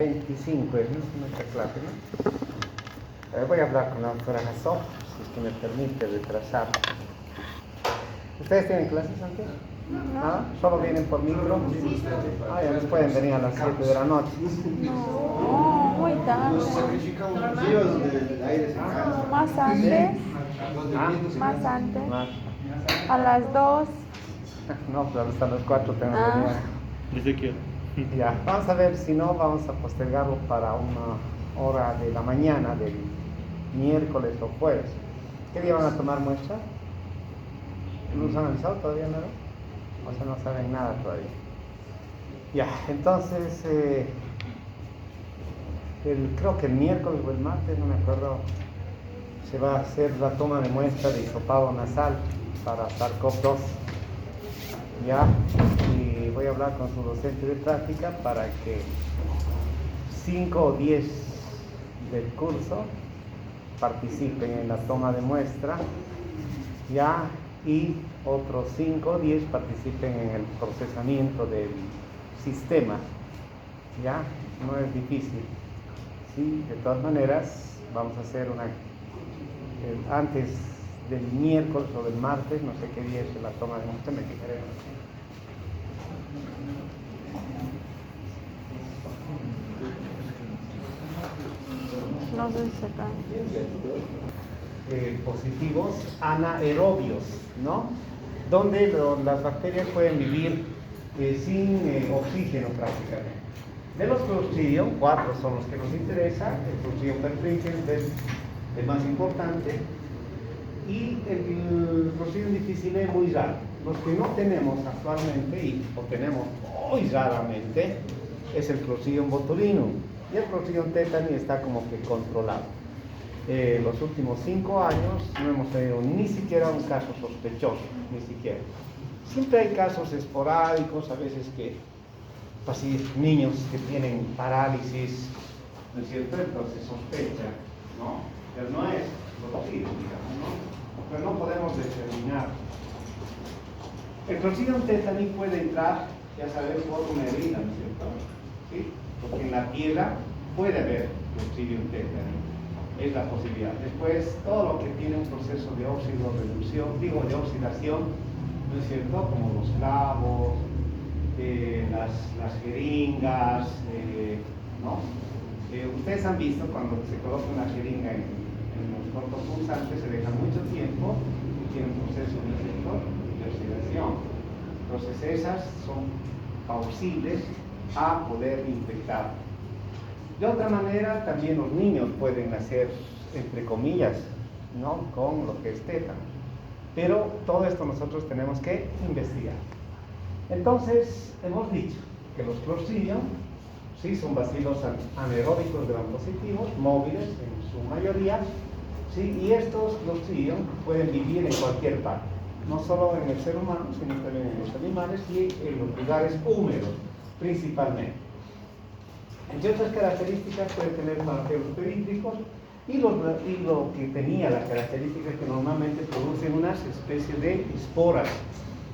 25 es nuestra clase, ¿no? Voy a hablar con la doctora Jasso, si es que me permite retrasar. ¿Ustedes tienen clases antes? ¿Ah? ¿Solo vienen por micro? Sí. Ah, ya nos pueden venir a las 7 de la noche. No, muy tarde. Más antes. Más antes. Más. A las 2. No, pero hasta las 4 tengo que Ah. venir. ¿Desde qué? Ya, vamos a ver, si no, vamos a postergarlo para una hora de la mañana del miércoles o jueves. ¿Qué día van a tomar muestra? ¿No los han avisado todavía, nada? O sea, no saben nada todavía. Ya, entonces, creo que el miércoles o el martes, no me acuerdo, se va a hacer la toma de muestra de hisopado nasal para SARS-CoV-2. Ya, y voy a hablar con su docente de práctica para que 5 o 10 del curso participen en la toma de muestra, ya, y otros 5 o 10 participen en el procesamiento del sistema, ya, no es difícil, sí, de todas maneras vamos a hacer antes del miércoles o del martes, no sé qué día es la toma de muestra, me fijaré. No sé si acá. Positivos anaerobios, ¿no? Donde las bacterias pueden vivir sin oxígeno prácticamente. De los Clostridium, 4 son los que nos interesan. El Clostridium perfringens es el más importante, y el Clostridium difficile es muy raro. Los que no tenemos actualmente o tenemos muy raramente es el Clostridium botulinum, y el Clostridium tetani está como que controlado. Los últimos 5 años no hemos tenido ni siquiera un caso sospechoso, ni siquiera. Siempre hay casos esporádicos, a veces que niños que tienen parálisis, ¿no es cierto? Entonces sospecha, ¿no? Pero no es Clostridium, digamos, ¿no? Pero no podemos determinar. El Clostridium tetani puede entrar, ya sabes, por una herida, ¿no es cierto? ¿Sí? Porque en la tierra puede haber Clostridium tetani. Es la posibilidad. Después, todo lo que tiene un proceso de oxidación, de oxidación, ¿no es cierto? Como los clavos, las jeringas, ¿no? Ustedes han visto cuando se coloca una jeringa en los cortopulsantes, se deja mucho tiempo y tiene un proceso de oxidación. Entonces, esas son plausibles a poder infectar. De otra manera, también los niños pueden nacer, entre comillas, ¿no? Con lo que es tétano. Pero todo esto nosotros tenemos que investigar. Entonces, hemos dicho que los Clostridium, sí, son bacilos anaeróbicos gram-positivos, móviles en su mayoría, sí, y estos Clostridium pueden vivir en cualquier parte, no solo en el ser humano, sino también en los animales y en los lugares húmedos, principalmente. Entre otras características, puede tener flagelos perítricos y lo que tenía la característica que normalmente producen unas especies de esporas,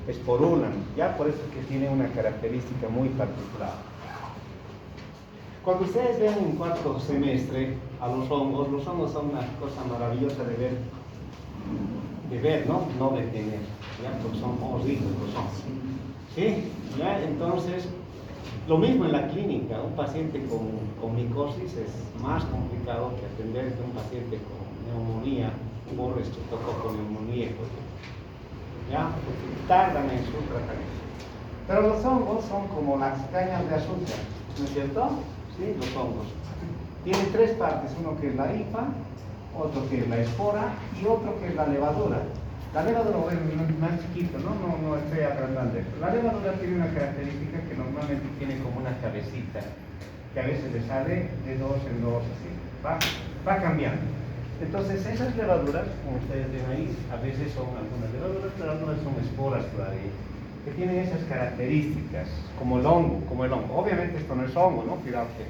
esporulan, ya por eso es que tiene una característica muy particular. Cuando ustedes ven en cuarto semestre a los hongos son una cosa maravillosa de ver, ¿no? No de tener, ¿ya? Porque son horribles los hongos, ¿sí? ¿Ya? Entonces, lo mismo en la clínica, un paciente con micosis es más complicado que atender que un paciente con neumonía por estreptococoneumonía, ¿ya? Porque tardan en su tratamiento. Pero los hongos son como las cañas de azúcar, ¿no es cierto? Sí, los hongos. Tienen 3 partes, uno que es la hifa, otro que es la espora y otro que es la levadura. La levadura es más chiquito, no estoy agrandando. La levadura tiene una característica que normalmente tiene como una cabecita, que a veces le sale de 2 en 2, así, va cambiando. Entonces esas levaduras, como ustedes ven ahí, a veces son algunas levaduras, pero algunas son esporas todavía, que tienen esas características, como el hongo. Obviamente esto no es hongo, ¿no? Cuidado que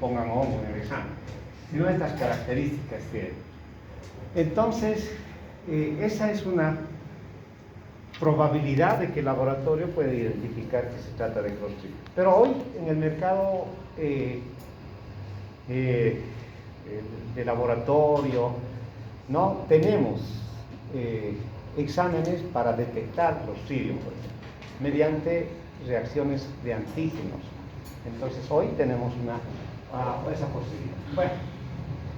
pongan hongo en el examen, sino estas características tienen. Entonces, esa es una probabilidad de que el laboratorio pueda identificar que se trata de Clostridium. Pero hoy en el mercado eh, de laboratorio, ¿no? Tenemos exámenes para detectar Clostridium, por ejemplo, mediante reacciones de antígenos. Entonces hoy tenemos esa posibilidad. Bueno,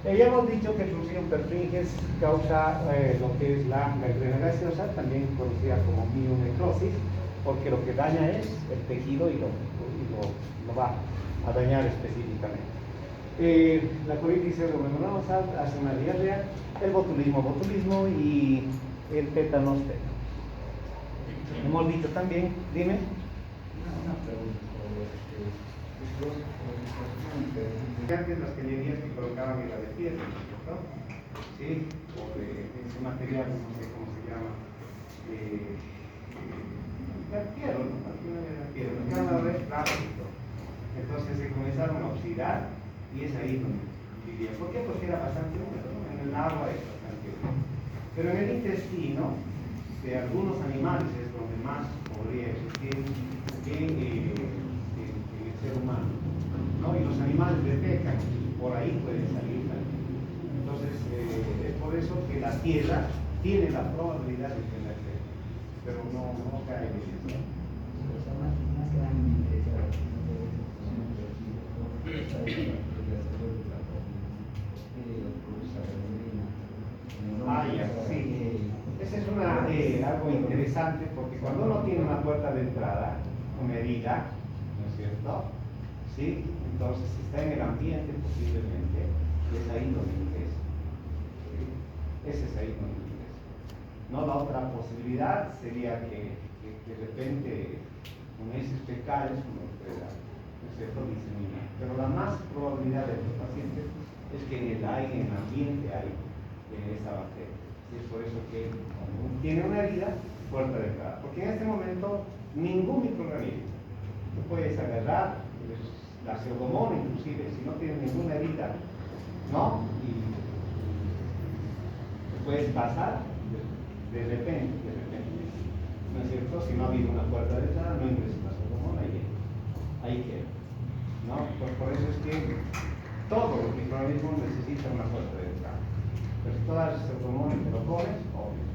ya hemos dicho que el Clostridium perfringens causa lo que es la gangrena gaseosa, también conocida como mionecrosis, porque lo que daña es el tejido y lo va a dañar específicamente. La colitis cerebrovenosa hace una diarrea, el botulismo y el tétanos. Hemos dicho también, dime. Una pregunta sobre Antes las cañerías que colocaban en la de piedra, ¿cierto? Sí, o de ese material, no sé cómo se llama, piedra, ¿no? Plástico. Entonces se comenzaron a oxidar y es ahí donde vivía. ¿Por qué? Porque era bastante húmedo, ¿no? En el agua es bastante húmedo. Pero en el intestino de algunos animales es donde más podría existir que el ser humano, ¿no? Y los animales defecan, por ahí pueden salir también. Entonces, es por eso que la tierra tiene la probabilidad de tener defecos, pero no cae en eso. más que nada me interesa Ya, sí. Ese es algo interesante porque cuando uno tiene una puerta de entrada, una herida, ¿no es cierto? ¿Sí? Entonces está en el ambiente posiblemente y es ahí donde ingresa. ¿Sí? Ese es ahí donde ingresa. No, la otra posibilidad sería que de repente con heces fecales uno pueda, ¿no es cierto?, diseminar. Pero la más probabilidad de los pacientes es que en el aire, en el ambiente hay esa bacteria. Y es por eso que cuando uno tiene una herida, puerta de entrada. Porque en este momento ningún microorganismo, tú puedes agarrar la pseudomonas inclusive, si no tienes ninguna herida, ¿no? Y te puedes pasar de repente, ¿no es cierto? Si no ha habido una puerta de entrada, no ingresas la pseudomonas y ahí queda, ¿no? Por eso es que todos los microorganismos necesitan una puerta de entrada. Pero si todas las pseudomonas te lo comes, obvio,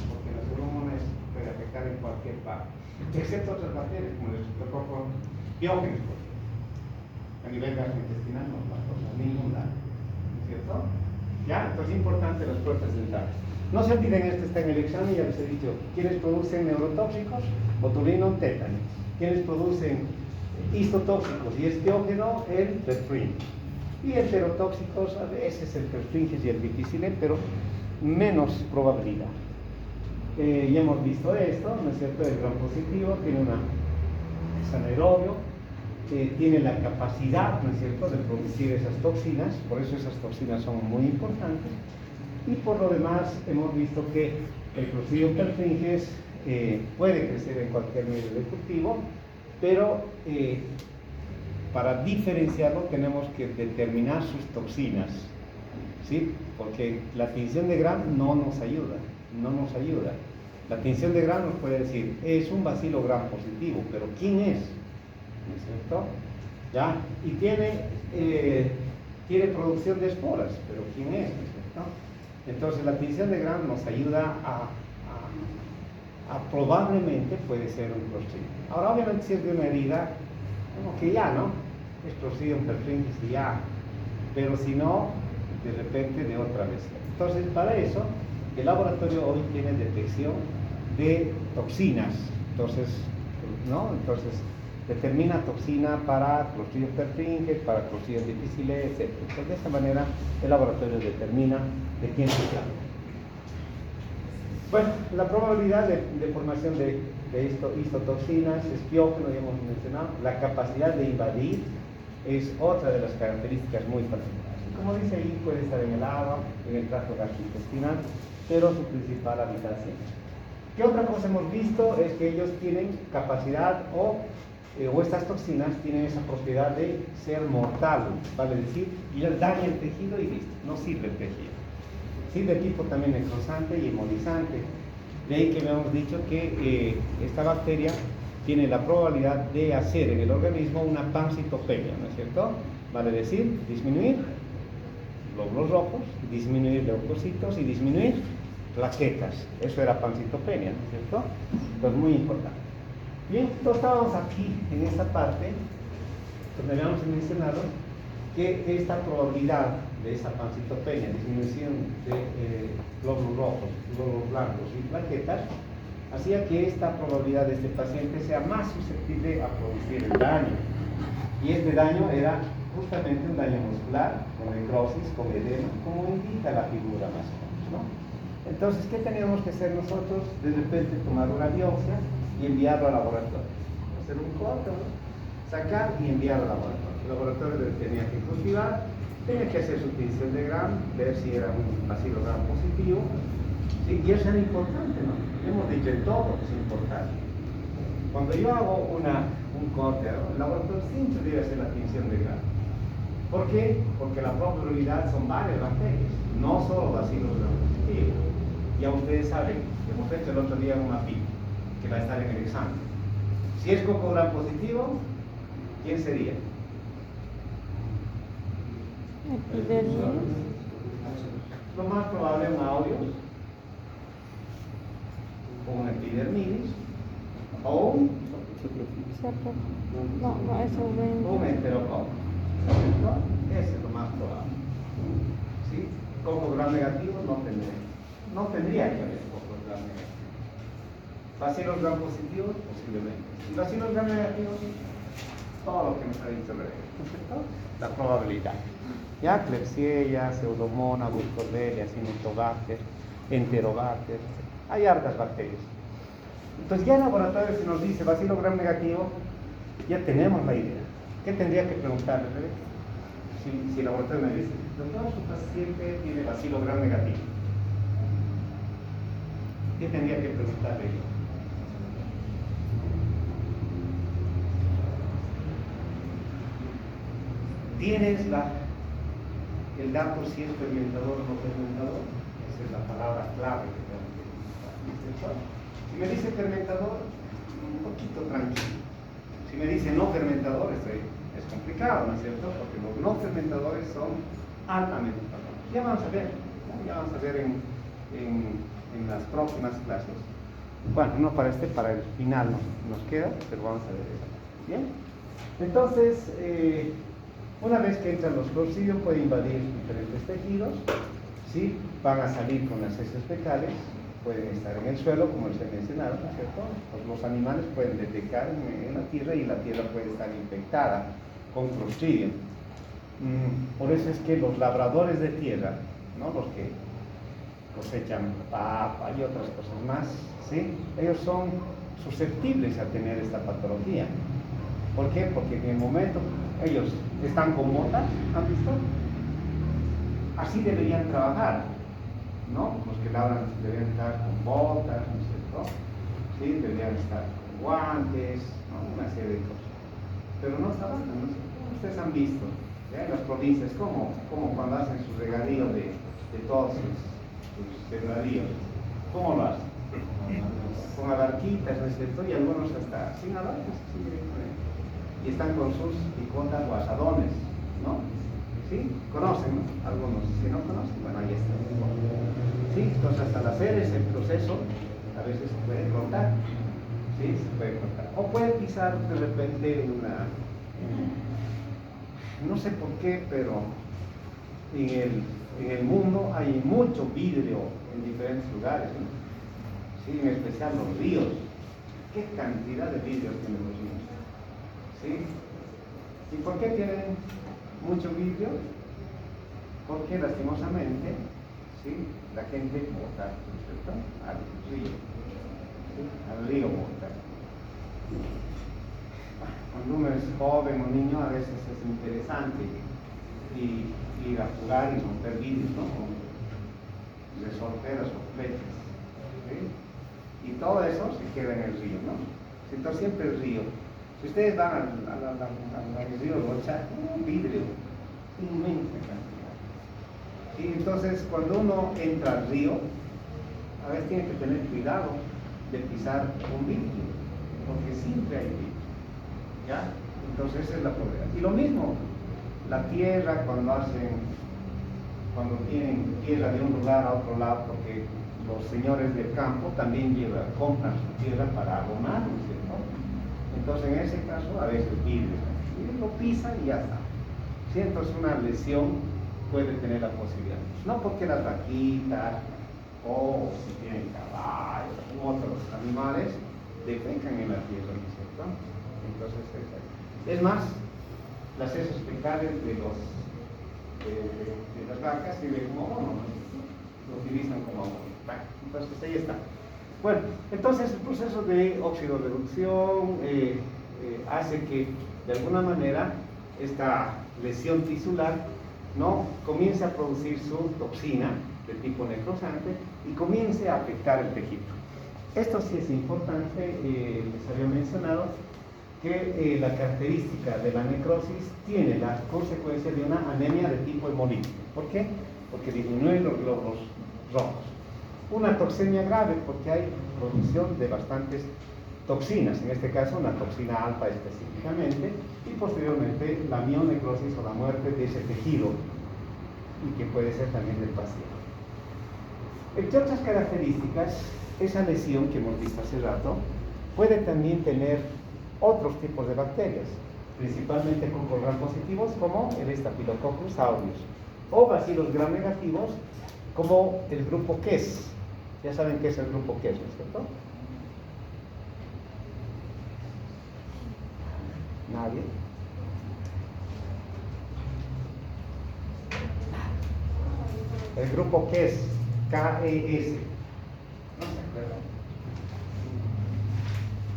porque las pseudomonas pueden afectar en cualquier parte, excepto otras bacterias, como el estreptococcus pyogenes, por ejemplo. A nivel gastrointestinal no pasa ningún daño, ¿no es cierto? ¿Ya? Entonces es importante las puertas de entrada. No se olviden, este está en el examen, ya les he dicho, ¿quiénes producen neurotóxicos? Botulino, tétano. ¿Quiénes producen histotóxicos y estiógeno? El perfrin. Y enterotóxicos, a veces el perfringens y el difícil, pero menos probabilidad. Ya hemos visto esto, ¿no es cierto? El gran positivo es anaerobio, tiene la capacidad, ¿no es cierto?, de producir esas toxinas, por eso esas toxinas son muy importantes. Y por lo demás, hemos visto que el Clostridium perfringens puede crecer en cualquier medio de cultivo, pero para diferenciarlo tenemos que determinar sus toxinas, ¿sí? Porque la tinción de Gram no nos ayuda. La tinción de Gram nos puede decir, es un bacilo Gram positivo, pero ¿quién es? ¿No es cierto? ¿Ya? Y tiene producción de esporas, pero ¿quién es? ¿No es cierto? Entonces la tinción de Gram nos ayuda a probablemente puede ser un Clostridium. Ahora obviamente si es de una herida, como que ya, ¿no? Es Clostridium perfringens y ya, pero si no, de repente de otra vez. Entonces para eso el laboratorio hoy tiene detección de toxinas, entonces determina toxina para Clostridium perfringens, para Clostridium difficile, etc. Entonces de esa manera el laboratorio determina de quién se trata. Bueno, la probabilidad de formación de histotoxinas, espiógeno, ya hemos mencionado, la capacidad de invadir es otra de las características muy particulares. Como dice ahí, puede estar en el agua, en el tracto gastrointestinal, pero su principal habitación. ¿Qué otra cosa hemos visto? Es que ellos tienen capacidad o estas toxinas tienen esa propiedad de ser mortal, vale decir, y daña el tejido y listo, no sirve el tejido. Sí, de tipo también necrosante y hemolizante. De ahí que habíamos dicho que esta bacteria tiene la probabilidad de hacer en el organismo una pancitopenia, ¿no es cierto? vale decir disminuir glóbulos rojos, disminuir leucocitos y disminuir plaquetas. Eso era pancitopenia, ¿no es cierto? Entonces, muy importante. Bien, entonces estábamos aquí en esta parte donde habíamos mencionado que esta probabilidad de esa pancitopenia, disminución de glóbulos rojos, glóbulos blancos y plaquetas, hacía que esta probabilidad de este paciente sea más susceptible a producir el daño. Y este daño era justamente un daño muscular, con necrosis, con edema, como indica la figura más o menos, ¿no? Entonces, ¿qué teníamos que hacer nosotros? De repente tomar una biopsia y enviarlo al laboratorio. Hacer un corte, ¿no? Sacar y enviarlo al laboratorio. El laboratorio tenía que cultivar, tenía que hacer su tinción de Gram, ver si era un bacilo Gram positivo, ¿sí? Y eso era importante, ¿no? Hemos dicho en todo que es importante. Cuando yo hago un corte, el laboratorio siempre debe hacer la tinción de Gram. ¿Por qué? Porque la probabilidad son varias bacterias, no solo bacilos Gram positivos. Ya ustedes saben, hemos hecho el otro día una PIC, que va a estar en el examen. Si es Coco Gram positivo, ¿quién sería? Epidermis. Lo más probable un aureus, o un epidermidis, o un No, eso un ven. enterococo. ¿Cierto? Ese es lo más probable. ¿Sí? Coco Gram negativo no tendría que haber Coco Gram negativo. Bacilos Gram positivos, posiblemente. Y bacilos Gram negativos, todo lo que nos ha dicho Rebeca, ¿no es cierto? La probabilidad. Ya, Klebsiella, Pseudomonas, Burkholderia, Cinetobacter, Enterobacter, hay hartas bacterias. Entonces ya en laboratorio se nos dice bacilo Gram negativo, ya tenemos la idea. ¿Qué tendría que preguntarle, Rebeca? Si el laboratorio me dice, doctor, su paciente tiene bacilo Gram negativo, ¿qué tendría que preguntarle yo? ¿Tienes el dato si es fermentador o no fermentador? Esa es la palabra clave que tengo que utilizar. Si me dice fermentador, un poquito tranquilo. Si me dice no fermentador, es complicado, ¿no es cierto? Porque los no fermentadores son altamente patológicos. Ya vamos a ver, ¿no? Ya vamos a ver en las próximas clases. Bueno, no para para el final nos queda, pero vamos a ver eso. ¿Bien? Entonces, una vez que entran los Clostridium puede invadir diferentes tejidos, ¿sí? Van a salir con las heces fecales, pueden estar en el suelo, como les he mencionado, ¿no es cierto? Pues los animales pueden defecar en la tierra y la tierra puede estar infectada con Clostridium. Por eso es que los labradores de tierra, ¿no? Los que cosechan papa y otras cosas más, ¿sí? Ellos son susceptibles a tener esta patología. ¿Por qué? Porque en el momento ellos están con botas, ¿han visto? Así deberían trabajar, ¿no? Los que labran deberían estar con botas, ¿no es cierto? ¿Sí? Deberían estar con guantes, ¿no? Una serie de cosas. Pero no trabajan, ¿no? Ustedes han visto, ¿ya? En las provincias, como cuando hacen su regadío de todos sus sembradíos, ¿cómo lo hacen? Con abarquitas, ¿no es cierto? Y algunos hasta sin abarcas, sí, y están con sus picotas o asadones, ¿no? ¿Sí? ¿Conocen, no? Algunos, si no conocen, bueno, ahí está. ¿Sí? Entonces, al hacer ese proceso, a veces se puede cortar, ¿sí? Se puede cortar. O puede pisar de repente no sé por qué, pero en el mundo hay mucho vidrio en diferentes lugares, ¿no? Sí, en especial los ríos. ¿Qué cantidad de vidrios tienen los ríos? ¿Sí? ¿Y por qué tienen mucho vidrio? Porque lastimosamente, ¿sí? La gente bota, ¿cierto? Al río, ¿sí? Al río bota. Cuando uno es joven o niño, a veces es interesante ir a jugar y romper vidrios, ¿no? Con resorteras o flechas, ¿sí? Y todo eso se queda en el río, ¿no? Entonces siempre el río. Si ustedes van al río Rocha, un vidrio, inmensa cantidad. ¿Sí? Entonces, cuando uno entra al río, a veces tiene que tener cuidado de pisar un vidrio, porque siempre hay vidrio. ¿Ya? Entonces esa es la probabilidad. Y lo mismo, la tierra cuando tienen tierra de un lugar a otro lado, porque los señores del campo también compran su tierra para abonar, ¿no es cierto? Entonces en ese caso a veces viven, y lo pisan y ya está. Si entonces una lesión puede tener la posibilidad, no porque las vaquitas o si tienen caballos u otros animales defecan en la tierra, ¿no es cierto? Entonces es más, las heces fecales de las vacas sirven como abono, ¿no? Lo utilizan como abono. Bueno, entonces ahí está. Bueno, entonces el proceso de oxidorreducción hace que de alguna manera esta lesión tisular, ¿no?, comience a producir su toxina de tipo necrosante y comience a afectar el tejido. Esto sí es importante, les había mencionado que la característica de la necrosis tiene la consecuencia de una anemia de tipo hemolítico. ¿Por qué? Porque disminuyen los glóbulos rojos. Una toxemia grave porque hay producción de bastantes toxinas, en este caso una toxina alfa específicamente, y posteriormente la mionecrosis o la muerte de ese tejido, y que puede ser también del paciente. Entre otras características, esa lesión que hemos visto hace rato puede también tener otros tipos de bacterias, principalmente con gram positivos como el Staphylococcus aureus, o bacilos gram negativos como el grupo KES. Ya saben qué es el grupo KES, ¿no es cierto? ¿Nadie? El grupo KES, K-E-S. No se acuerdan.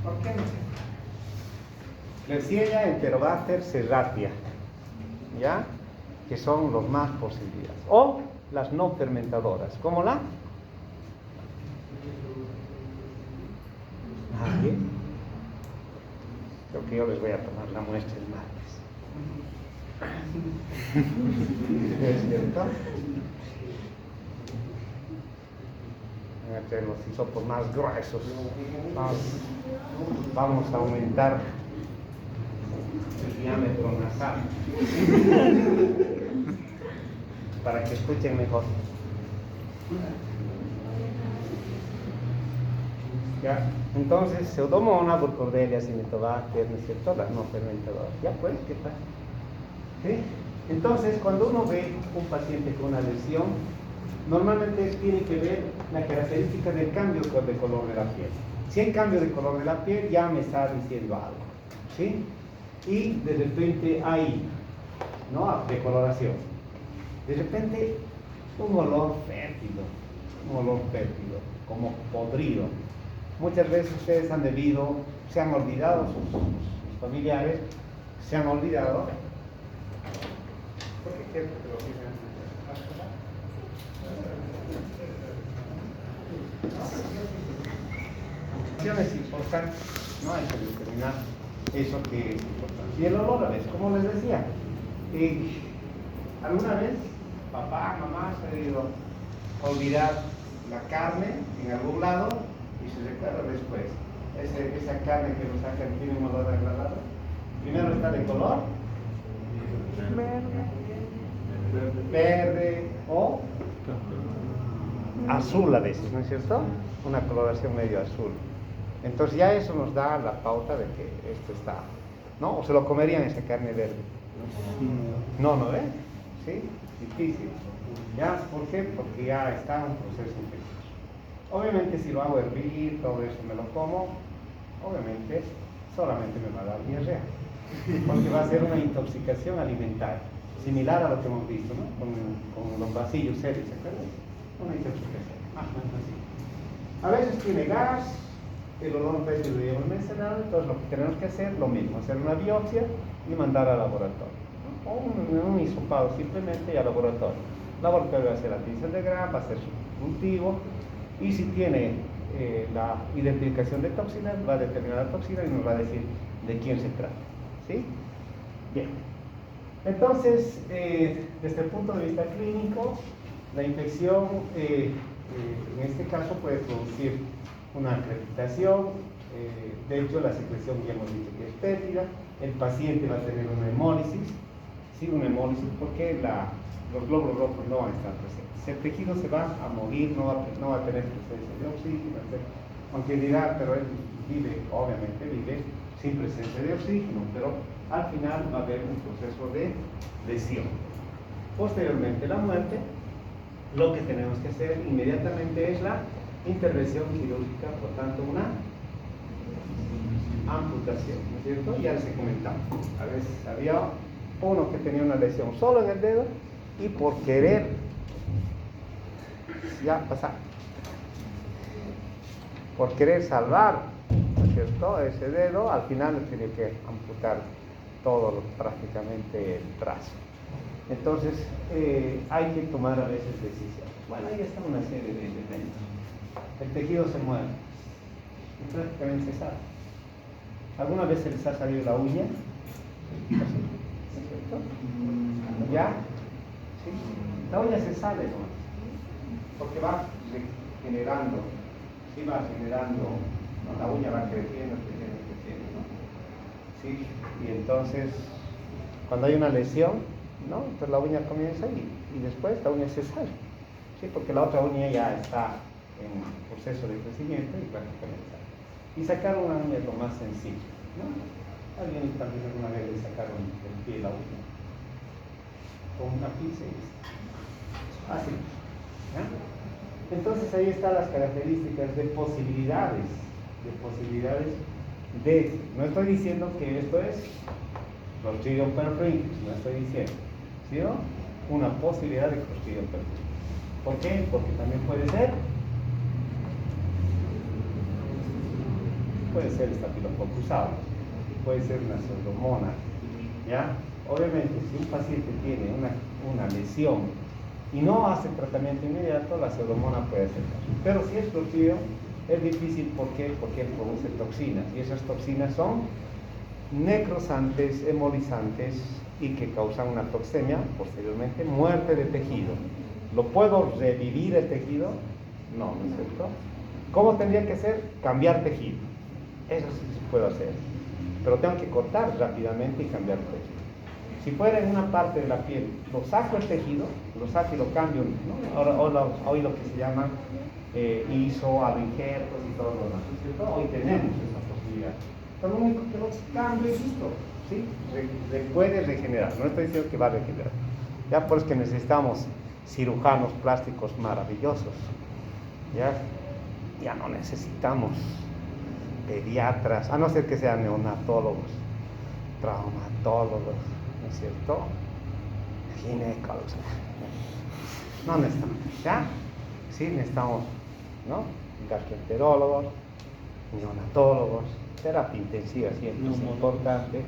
¿Por qué no se acuerdan? Klebsiella, Enterobacter, Serratia, ¿ya? Que son los más posibilidades. O las no fermentadoras, ¿cómo la? ¿Nadie? Creo que yo les voy a tomar la muestra el martes. ¿Es cierto? Voy a tener los hisopos más gruesos. Vamos a aumentar el diámetro nasal para que escuchen mejor. ¿Ya? Entonces, Pseudomonas, Burkholderia, Cinetobacter, ¿no es cierto? Las no fermentadoras. ¿Ya pues? ¿Qué tal? ¿Sí? Entonces, cuando uno ve un paciente con una lesión, normalmente tiene que ver la característica del cambio de color de la piel. Si hay cambio de color de la piel, ya me está diciendo algo, ¿sí? Y de repente hay, ¿no?, decoloración. De repente, un olor fértido, como podrido. Muchas veces ustedes se han olvidado, sus familiares, se han olvidado. ¿Por qué quiero que lo digan? Es importante, no hay que determinar eso que es importante. Y el olor, a veces, como les decía, alguna vez papá, mamá se ha debido olvidar la carne en algún lado y se recuerda después. Esa carne que nos sacan tiene un olor agradable. Primero está de color verde o azul a veces, ¿no es cierto? Una coloración medio azul. Entonces ya eso nos da la pauta de que esto está, ¿no? O se lo comerían esa carne verde. No, ¿no ve? ¿Sí? Difícil. ¿Ya? ¿Por qué? Porque ya está un proceso infeccioso. Obviamente si lo hago hervir, todo eso me lo como, obviamente solamente me va a dar diarrea. Porque va a ser una intoxicación alimentaria, similar a lo que hemos visto, ¿no? Con los vasillos serios, ¿se acuerdan? Una intoxicación. A veces tiene gas, el olor fétido lo hemos mencionado, entonces lo que tenemos que hacer, lo mismo, hacer una biopsia y mandar al laboratorio. O un hisopado simplemente y al laboratorio. El laboratorio va a hacer la tinción de Gram, va a hacer su cultivo y si tiene la identificación de toxinas, va a determinar la toxina y nos va a decir de quién se trata. ¿Sí? Bien. Entonces, desde el punto de vista clínico, la infección en este caso puede producir una crepitación, de hecho la secreción ya hemos dicho que es fétida, el paciente va a tener una hemólisis, sí, una hemólisis, porque los glóbulos rojos no van a estar presentes. El tejido se va a morir, no va a tener presencia de oxígeno, etc. Aunque dirá, pero él vive, obviamente vive sin presencia de oxígeno, pero al final va a haber un proceso de lesión. Posteriormente la muerte, lo que tenemos que hacer inmediatamente es la intervención quirúrgica, por tanto una amputación, ¿no es cierto? Ya les he comentado. A veces había uno que tenía una lesión solo en el dedo y por querer ya pasar, por querer salvar, ¿no es cierto?, ese dedo, al final le tiene que amputar todo prácticamente el brazo. Entonces hay que tomar a veces decisiones. Bueno, ahí está una serie de elementos. El tejido se mueve y prácticamente se sale. ¿Alguna vez se les ha salido la uña? ¿No es cierto? ¿Ya? ¿Sí? La uña se sale, ¿no? Porque va generando, sí va generando, ¿no? La uña va creciendo, ¿no? ¿Sí? Y entonces, cuando hay una lesión, ¿no? Entonces la uña comienza y después la uña se sale, ¿sí? Porque la otra uña ya está en proceso de crecimiento y prácticamente sale. Y sacar una uña es lo más sencillo, ¿no? Alguien también alguna vez le sacaron el pie la uña con una pinza y así, ¿ya? Entonces ahí están las características de posibilidades, no estoy diciendo que esto es Clostridium perfringens, no estoy diciendo, sino una posibilidad de Clostridium perfringens. ¿Por qué? Porque también puede ser Staphylococcus aureus, puede ser una pseudomonas, ¿ya? Obviamente, si un paciente tiene una lesión y no hace tratamiento inmediato, la pseudomonas puede hacer caso. Pero si es Clostridium, es difícil, ¿por qué? Porque él produce toxinas, y esas toxinas son necrosantes, embolizantes y que causan una toxemia, posteriormente muerte de tejido. ¿Lo puedo revivir el tejido? No, ¿no es cierto? ¿Cómo tendría que ser? Cambiar tejido. Eso sí se puede hacer, pero tengo que cortar rápidamente y cambiar el tejido. Si fuera en una parte de la piel, lo saco el tejido, lo saco y lo cambio, ¿no? Hoy lo que se llama aloinjertos y todo lo demás, ¿no es cierto? Hoy tenemos esa posibilidad. Pero lo único que lo cambio es listo, ¿sí? Puede regenerar, no estoy diciendo que va a regenerar. Ya por eso que necesitamos cirujanos plásticos maravillosos. Ya no necesitamos pediatras, a no ser que sean neonatólogos, traumatólogos, ¿no es cierto? Ginecólogos. No necesitamos, ¿ya? Sí necesitamos, ¿no? Gastroenterólogos, neonatólogos, terapia intensiva siempre es importante.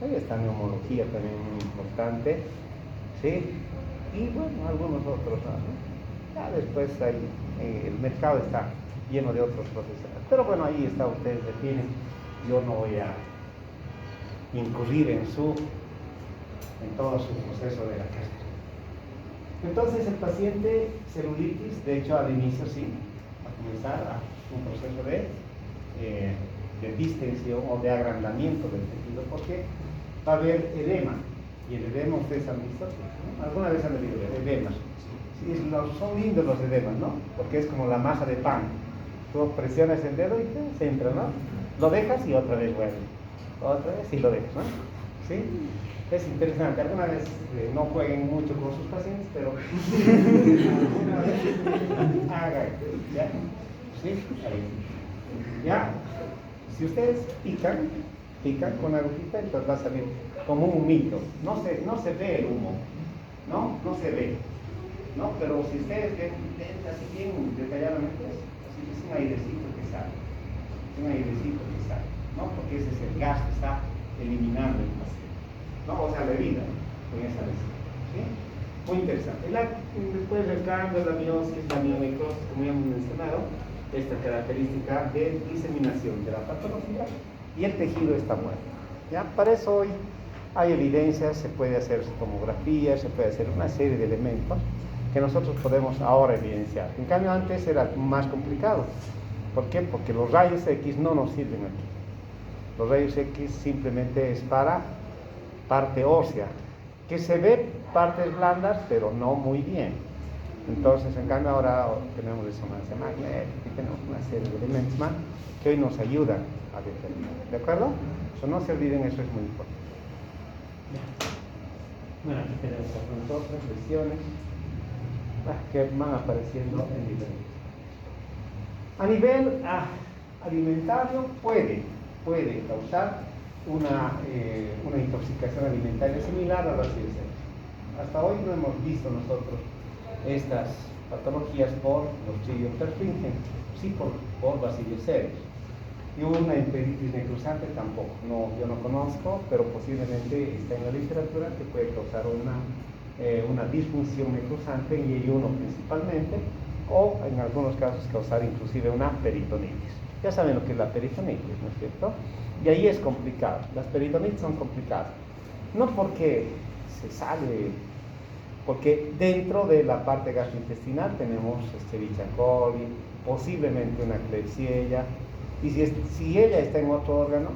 Ahí está neumología también muy importante, ¿sí? Y bueno, algunos otros más, ¿no? Ya después ahí, el mercado está lleno de otros profesionales. Pero bueno, ahí está, ustedes definen. Yo no voy a incurrir en todo su proceso de la carrera. Entonces el paciente celulitis, de hecho al inicio sí, va a comenzar un proceso de distensión o de agrandamiento del tejido, porque va a haber edema, y el edema ustedes han visto, ¿no? Alguna vez han visto edemas. Sí, son lindos los edemas, ¿no? Porque es como la masa de pan. Tú presionas el dedo y se entra, ¿no? Lo dejas y otra vez vuelve. Otra vez y lo dejas, ¿no? ¿Sí? Es interesante. Alguna vez no jueguen mucho con sus pacientes, pero alguna vez hagan, ¿ya? ¿Sí? Ahí. ¿Ya? Si ustedes pican con agujita, entonces va a salir como un humito. No se ve el humo, ¿no? No se ve, ¿no? Pero si ustedes ven así bien detalladamente, es un airecito que sale. Es un airecito que sale, ¿no? Porque ese es el gas que está eliminando el paciente, ¿no? O sea, la herida con esa lesión, ¿sí? Muy interesante. Después del cambio, la miosis, la mionecrosis, como ya hemos mencionado, esta característica de diseminación de la patología, y el tejido está muerto. ¿Ya? Para eso hoy hay evidencias, se puede hacer tomografía, se puede hacer una serie de elementos que nosotros podemos ahora evidenciar. En cambio antes era más complicado. ¿Por qué? Porque los rayos X no nos sirven aquí. Los rayos X simplemente es para parte ósea, que se ve partes blandas, pero no muy bien. Entonces, en cambio, ahora tenemos resonancia magnética y tenemos una serie de elementos más que hoy nos ayudan a determinar. ¿De acuerdo? Eso no se olviden, eso es muy importante. Bueno, aquí tenemos algunas otras lesiones que van apareciendo en nivel. A nivel alimentario puede causar una intoxicación alimentaria similar a la SIDS. Hasta hoy no hemos visto nosotros estas patologías por Clostridium perfringens, sí por Bacillus cereus. Y una enteritis necrosante tampoco, yo no conozco, pero posiblemente está en la literatura que puede causar una disfunción necrosante en yeyuno principalmente, o en algunos casos causar inclusive una peritonitis. Ya saben lo que es la peritonitis, ¿no es cierto? Y ahí es complicado, las peritonitis son complicadas, no porque se sale, porque dentro de la parte gastrointestinal tenemos Escherichia coli, posiblemente una Klebsiella, y si ella está en otro órgano,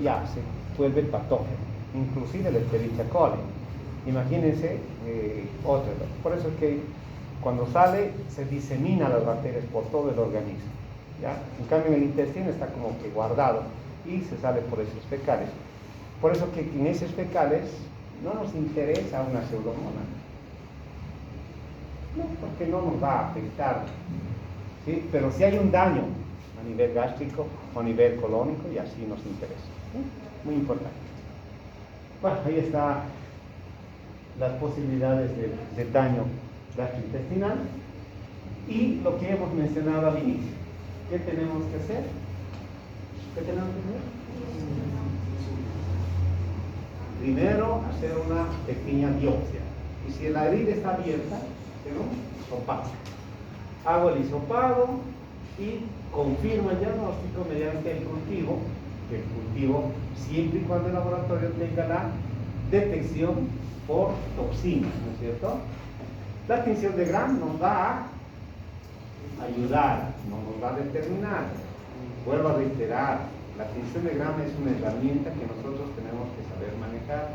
ya se vuelve patógeno, inclusive la Escherichia coli. Imagínense otra, por eso es que cuando sale se disemina las bacterias por todo el organismo, ¿ya? En cambio en el intestino está como que guardado y se sale por esos fecales. Por eso que en esos fecales no nos interesa una pseudomonas, no, porque no nos va a afectar, ¿sí? Pero si hay un daño a nivel gástrico o a nivel colónico, y así nos interesa, ¿sí? Muy importante. Bueno, ahí está las posibilidades de daño gastrointestinal y lo que hemos mencionado al inicio. ¿Qué tenemos que hacer? ¿Qué tenemos que hacer? Primero, hacer una pequeña biopsia. Y si la herida está abierta, hacemos hisopado. Hago el hisopado y confirmo el diagnóstico mediante el cultivo. El cultivo siempre y cuando el laboratorio tenga la detección por toxinas, ¿no es cierto? La tinción de Gram nos va a ayudar, no nos va a determinar. Vuelvo a reiterar, la tinción de Gram es una herramienta que nosotros tenemos que saber manejar.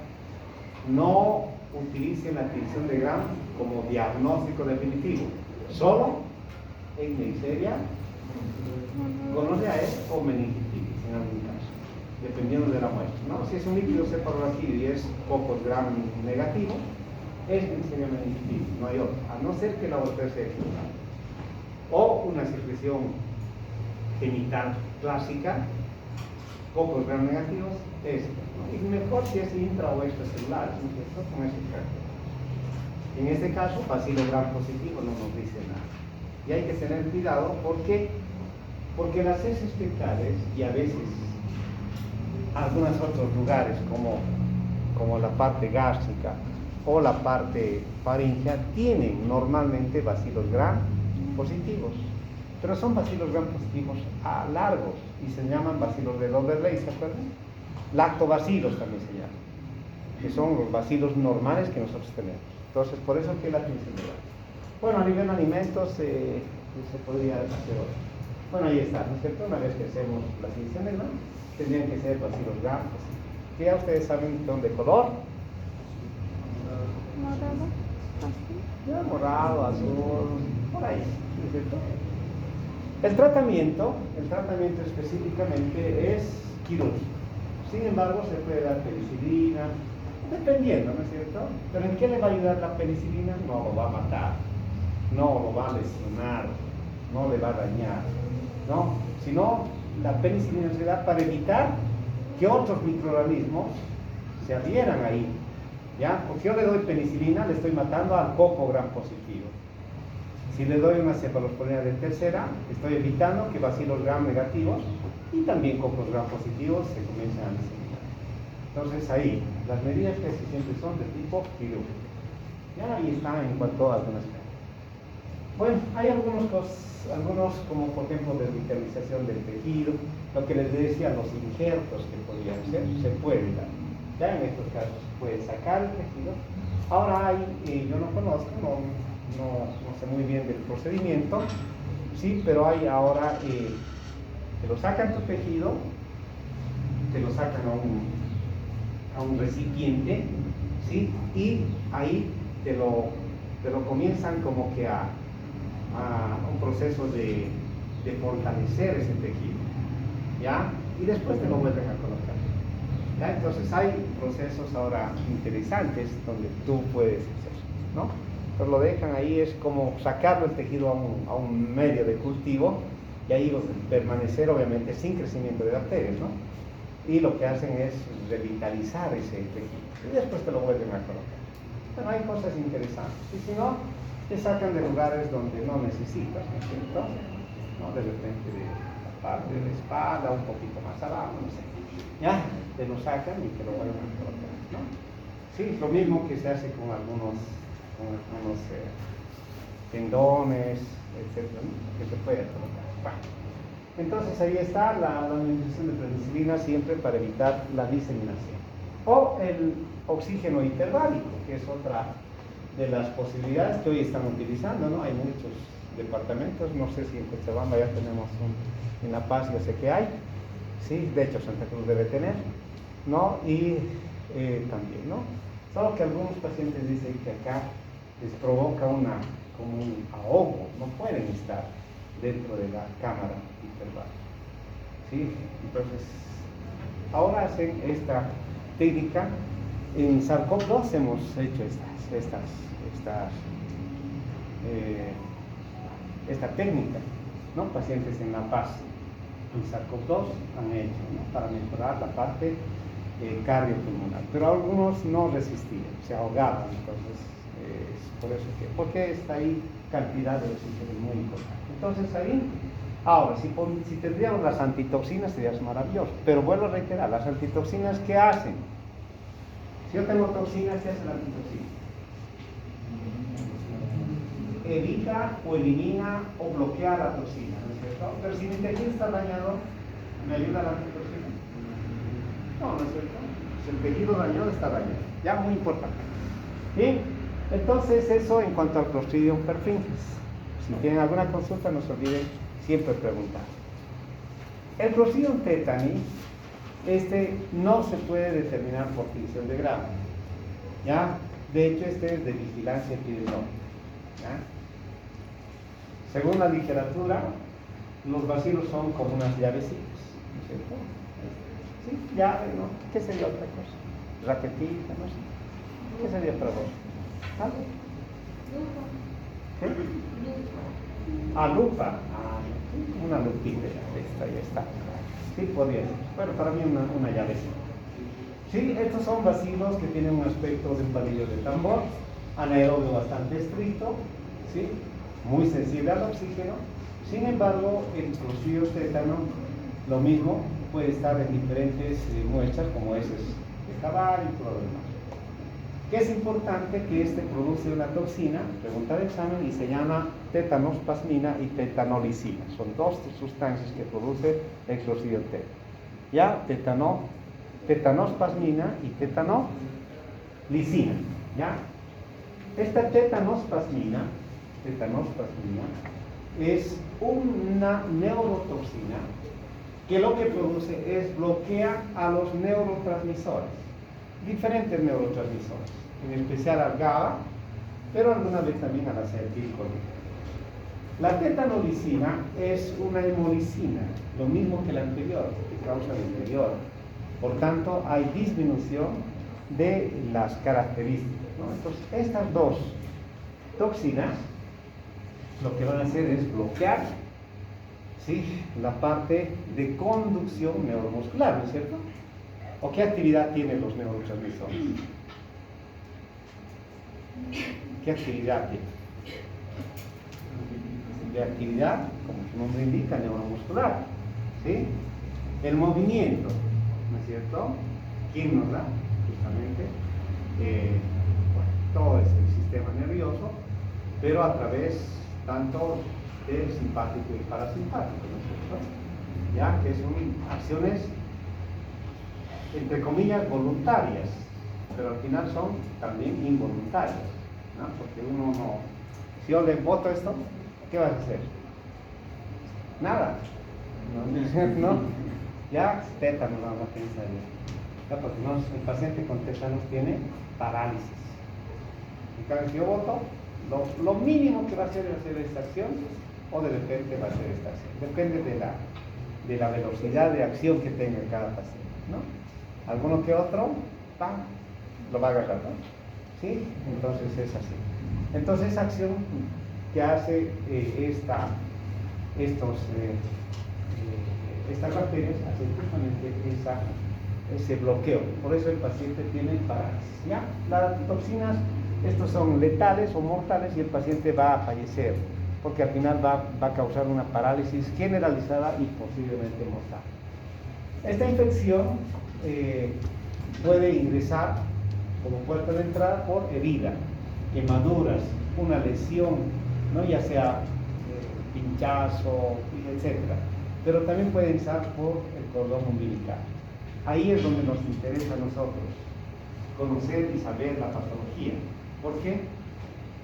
No utilicen la tinción de Gram como diagnóstico definitivo, solo en Neisseria, gonorrea o meningitis en algún caso, dependiendo de la muestra, ¿no? Si es un líquido cefalorraquídeo y es pocos Gram negativo, es Neisseria meningitis, no hay otro, a no ser que la laboratorio sea equivocado. O una secreción genital clásica, pocos Gram negativos, es, ¿no? Y mejor si es intra o extracelular, ¿no es cierto? Con ese caso. En este caso, bacilo Gram positivo no nos dice nada. Y hay que tener cuidado porque las heces fecales y a veces algunos otros lugares como la parte gástrica o la parte faríngea tienen normalmente bacilos Gram positivos, pero son bacilos Gram positivos a largos y se llaman bacilos de Loverley, ¿se acuerdan? Lactobacilos también se llaman, que son los bacilos normales que nosotros tenemos. Entonces, por eso que la tinción de Gram. Bueno, a nivel de alimentos se podría hacer otro. Bueno, ahí está, ¿no es cierto? Una vez que hacemos la tinción de Gram, tendrían que ser bacilos Gram positivos. Que ya ustedes saben son de color Morado, así. ya morado, azul, por ahí, ¿no es cierto? El tratamiento específicamente es quirúrgico. Sin embargo, se puede dar penicilina, dependiendo, ¿no es cierto? Pero ¿en qué le va a ayudar la penicilina? No lo va a matar, no lo va a lesionar, no le va a dañar, ¿no? Sino la penicilina se da para evitar que otros microorganismos se adhieran ahí, ¿ya? Porque yo le doy penicilina, le estoy matando al coco Gram positivo. Si le doy una cefalosporina de tercera, estoy evitando que bacilos Gram negativos y también cocos Gram positivos se comiencen a diseminar. Entonces ahí, las medidas que siempre son de tipo quirúrgico. Ya ahí está en cuanto a algunas cosas. Bueno, hay algunos como por ejemplo desvitalización del tejido, lo que les decía, los injertos que podrían ser, se pueden dar. Ya en estos casos se puede sacar el tejido. Ahora hay, yo no conozco, no sé muy bien del procedimiento, sí, pero hay ahora, te lo sacan tu tejido, te lo sacan a un recipiente, ¿sí? Y ahí te lo comienzan como que a un proceso de fortalecer ese tejido, ¿ya? Y después te lo vuelven a colocar, ¿ya? Entonces hay procesos ahora interesantes donde tú puedes hacer, ¿no? Entonces lo dejan ahí, es como sacarlo el tejido a un medio de cultivo y ahí permanecer obviamente sin crecimiento de bacterias, ¿no? Y lo que hacen es revitalizar ese tejido y después te lo vuelven a colocar. Bueno, hay cosas interesantes y si no, te sacan de lugares donde no necesitas, ¿no es cierto? ¿No? De repente de la parte de la espalda, un poquito más abajo, no sé. Ya, te lo sacan y te lo vuelven a colocar, ¿no? Sí, lo mismo que se hace con algunos tendones, etcétera, ¿no? Que se puede colocar. Bueno, entonces ahí está la administración de penicilina siempre para evitar la diseminación. O el oxígeno hiperbárico, que es otra de las posibilidades que hoy están utilizando, ¿no? Hay muchos departamentos, no sé si en Cochabamba ya tenemos en La Paz yo sé que hay, sí, de hecho Santa Cruz debe tener, ¿no? Y también, ¿no? Solo que algunos pacientes dicen que acá les provoca como un ahogo, no pueden estar dentro de la cámara hiperbárica, ¿sí? Entonces, ahora hacen esta técnica. En SARS-CoV-2 hemos hecho esta técnica, ¿no? Pacientes en La Paz en SARS-CoV-2 han hecho, ¿no? Para mejorar la parte cardiopulmonar, pero algunos no resistían, se ahogaban, entonces es por eso porque está ahí cantidad de oxígeno muy importante. Entonces ahí, ahora, si tendríamos las antitoxinas sería maravilloso, pero vuelvo a reiterar, las antitoxinas, ¿qué hacen? Si yo tengo toxinas, ¿qué hace la antitoxina? Evita o elimina o bloquea la toxina, ¿no es cierto? Pero si mi tejido está dañado, ¿me ayuda la antitoxina? No, ¿no es cierto? Si el tejido dañado está dañado, ya muy importante. Bien, entonces eso en cuanto al Clostridium perfringens. Si tienen alguna consulta, no se olviden siempre preguntar. El Clostridium tetani, no se puede determinar por tinción de grado, ¿ya? De hecho, es de vigilancia epidemiológica, ¿ya? Según la literatura, los bacilos son como unas llavecitas, ¿no es cierto? Sí, llave, ¿no? ¿Qué sería otra cosa? Raquetita, no sé. ¿Qué sería para vos? ¿Ah? ¿Qué? Ah, lupa. Ah, una lupita, ya está. Sí, podría ser. Bueno, para mí una llavecita. Sí, estos son bacilos que tienen un aspecto de un palillo de tambor, anaerobio bastante estricto, ¿sí? Muy sensible al oxígeno. Sin embargo, el Clostridium tetano, lo mismo, puede estar en diferentes muestras, como heces de caballo y todo lo demás. Que es importante que produce una toxina, pregunta de examen, y se llama tetanospasmina y tetanolicina. Son dos sustancias que produce el Clostridium tetano. Ya, tetanospasmina y tetanolicina. ¿Ya? Esta tetanospasmina es una neurotoxina que lo que produce es bloquea a los neurotransmisores, diferentes neurotransmisores, en especial al GABA, pero alguna vez también a la acetilcolina. La tetanolicina es una hemolicina, lo mismo que la anterior, que causa el deterioro. Por tanto, hay disminución de las características, ¿no? Entonces, estas dos toxinas lo que van a hacer es bloquear, ¿sí?, la parte de conducción neuromuscular, ¿no es cierto? ¿O qué actividad tienen los neurotransmisores? ¿Qué actividad tienen? De actividad, como su nombre indica, neuromuscular, ¿sí? El movimiento, ¿no es cierto? ¿Quién nos da? Justamente todo es el sistema nervioso, pero a través tanto del simpático y parasimpático, ¿no es cierto? Ya que son acciones, entre comillas, voluntarias, pero al final son también involuntarias, ¿no? Porque uno no, si yo le boto esto, ¿qué vas a hacer? Nada, ¿no? Ya tétanos vamos a pensar ya, porque el paciente con tétanos tiene parálisis. En cambio, si yo voto, lo mínimo que va a hacer esta acción, o de repente va a hacer esta acción. Depende de la velocidad de acción que tenga cada paciente, ¿no? Alguno que otro, ¡pam!, lo va a agarrar, ¿no? ¿Sí? Entonces es así. Entonces esa acción que hace estas bacterias hace justamente ese bloqueo. Por eso el paciente tiene parálisis. ¿Ya? Las toxinas, estos son letales o mortales y el paciente va a fallecer, porque al final va a causar una parálisis generalizada y posiblemente mortal. Esta infección puede ingresar como puerta de entrada por herida, quemaduras, una lesión, ¿no? Ya sea pinchazo, etc. Pero también puede ingresar por el cordón umbilical. Ahí es donde nos interesa a nosotros conocer y saber la patología. ¿Por qué?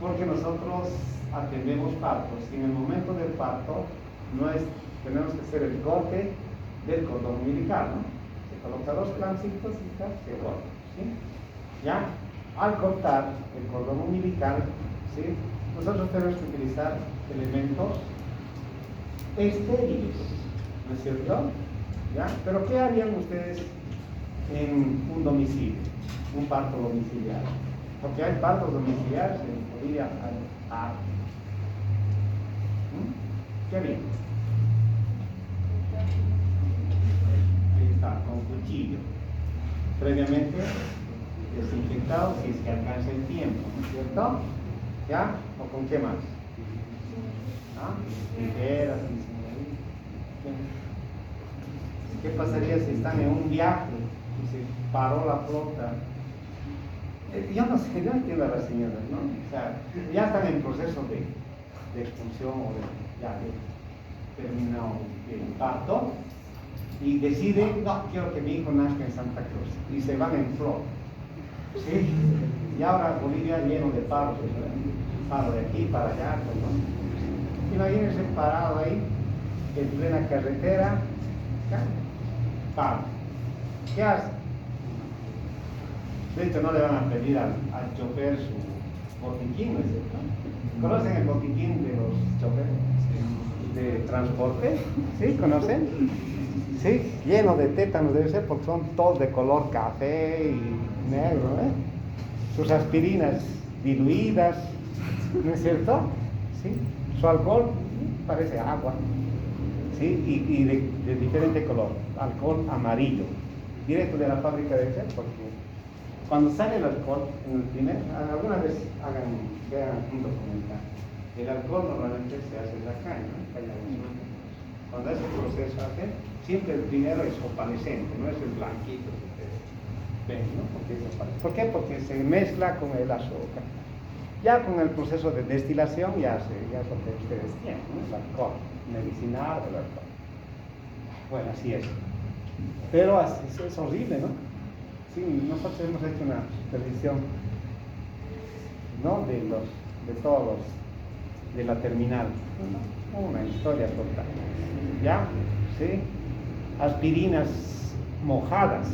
Porque nosotros atendemos partos y en el momento del parto tenemos que hacer el corte del cordón umbilical, ¿no? Se coloca 2 clancitos y se corta, ¿sí? ¿Ya? Al cortar el cordón umbilical, ¿sí?, nosotros tenemos que utilizar elementos estériles, ¿no es cierto? ¿Ya? Pero ¿qué harían ustedes en un domicilio, un parto domiciliario? Porque hay partos domiciliarios en Bolivia. ¿Qué harían? Ahí está, con cuchillo. Previamente desinfectado si es que alcanza el tiempo, ¿no es cierto? ¿Ya? ¿O con qué más? ¿Ah? Tijeras, ¿qué pasaría si están en un viaje y se paró la flota? Yo no sé, yo entiendo a las señoras, ¿no? O sea, ya están en proceso de expulsión o ya de terminado el parto y deciden, no, quiero que mi hijo nazca en Santa Cruz, y se van en flor. ¿Sí? Y ahora Bolivia lleno de paros, paro de aquí para allá, ¿no? Imagínense parado ahí, en plena carretera, paro. ¿Qué hace? De hecho, no le van a pedir al chofer su botiquín, ¿no es cierto? ¿Conocen el botiquín de los choferes de transporte? ¿Sí? ¿Conocen? Sí, lleno de tétanos debe ser porque son todos de color café y negro, ¿eh? Sus aspirinas diluidas, ¿no es cierto? ¿Sí? Su alcohol parece agua, ¿sí? Y de diferente color, alcohol amarillo, directo de la fábrica de ser, porque cuando sale el alcohol, alguna vez vean un documental, el alcohol normalmente se hace en la caña, ¿no? Cuando ese proceso hace, siempre el primero es opalescente, no es el blanquito que ustedes ven, ¿no? Porque es opalescente. ¿Por qué? Porque se mezcla con el azúcar. Ya con el proceso de destilación ya es lo que ustedes tienen, ¿no? El alcohol medicinal, el alcohol. Bueno, así es. Pero es horrible, ¿no? Sí, nosotros hemos hecho una supervisión, ¿no? De todos de la terminal, ¿no? Una historia total. ¿Ya? ¿Sí? Aspirinas mojadas,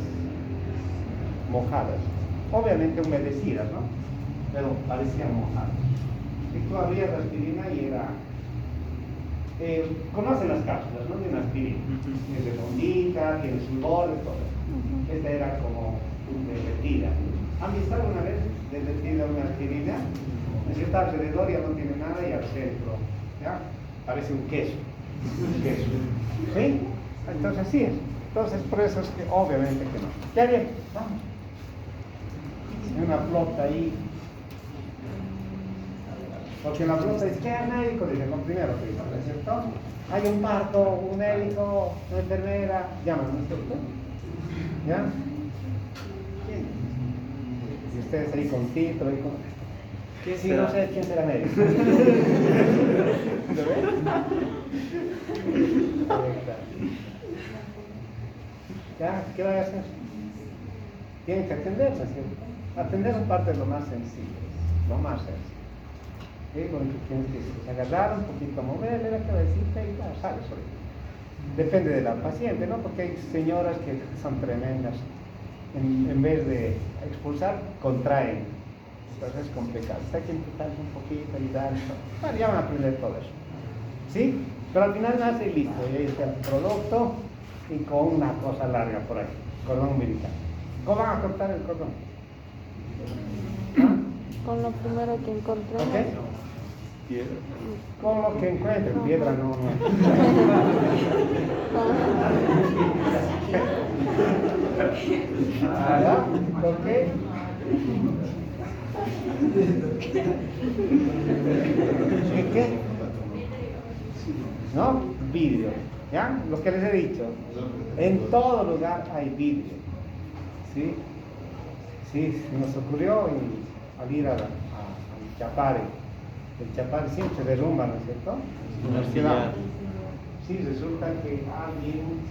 obviamente humedecidas, ¿no? Pero parecían mojadas. Y tú abrías la aspirina y era... conocen las cápsulas, ¿no? De una aspirina. Es redondita, tiene su borde, todo. Esta era como derretida. ¿Han visto alguna vez derretida una aspirina? Está alrededor, ya no tiene nada, y al centro, ¿ya? Parece un queso. ¿Sí? Entonces así es. Entonces por eso es que obviamente que no. ¿Qué haría? Vamos. Hay una flota ahí. Porque la flota dice, ¿qué hay médico? Dice, lo primero que dice, ¿no es cierto? Hay un parto, un médico, una enfermera, llaman, ¿no es cierto? ¿Ya? ¿Quién? Y ustedes ahí con título y con... Sí, no sé quién será médico. ¿Lo ven? ¿Ya? ¿Qué va a hacer? Tienen que atenderse, ¿cierto? Atender es parte de lo más sencillo, lo más sencillo. ¿Sí? Lo único que tienes que agarrar un poquito, moverle la cabecita y ya, sale solito. Depende de la paciente, ¿no? Porque hay señoras que son tremendas. en vez de expulsar, contraen. Entonces es complicado. Hay que empujar un poquito y dar. Bueno, ya van a aprender todo eso. ¿Sí? Pero al final nace listo. Y ahí está el producto y con una cosa larga por ahí. Cordón umbilical. ¿Cómo van a cortar el cordón? Con lo primero que encontremos. ¿Ok? Con lo que encuentren. Piedra no. ¿Verdad? ¿Por qué? ¿En qué? ¿No? Vidrio. ¿Ya? Lo que les he dicho. En todo lugar hay vidrio. ¿Sí? Sí, nos ocurrió al ir al Chapare. El Chapare siempre se derrumba, ¿no es cierto? Universidad. Sí, resulta que alguien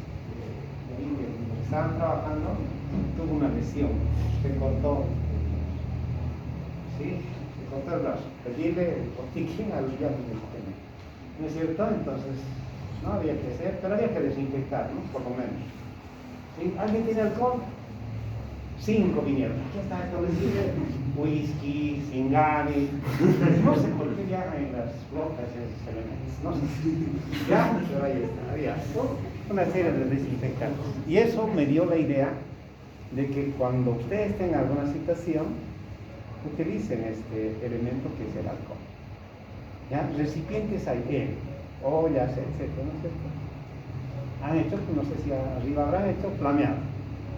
estaban trabajando, tuvo una lesión, se cortó. ¿Sí? Se cortó el brazo. Pedirle el botiquín al día del ¿no es cierto? Entonces, no había que hacer, pero había que desinfectar, ¿no? Por lo menos. ¿Sí? ¿Alguien tiene alcohol? 5 vinieron. Aquí está esto, les dije, whisky, Singani. No sé por qué viajan en las rocas esos elementos. No sé. Ya, pero ahí está, había una serie de desinfectantes. Y eso me dio la idea de que cuando ustedes estén en alguna situación, utilicen este elemento que es el alcohol. ¿Ya? Recipientes hay, ollas, etcétera, ¿no es cierto? Han hecho, no sé si arriba habrán hecho flameado.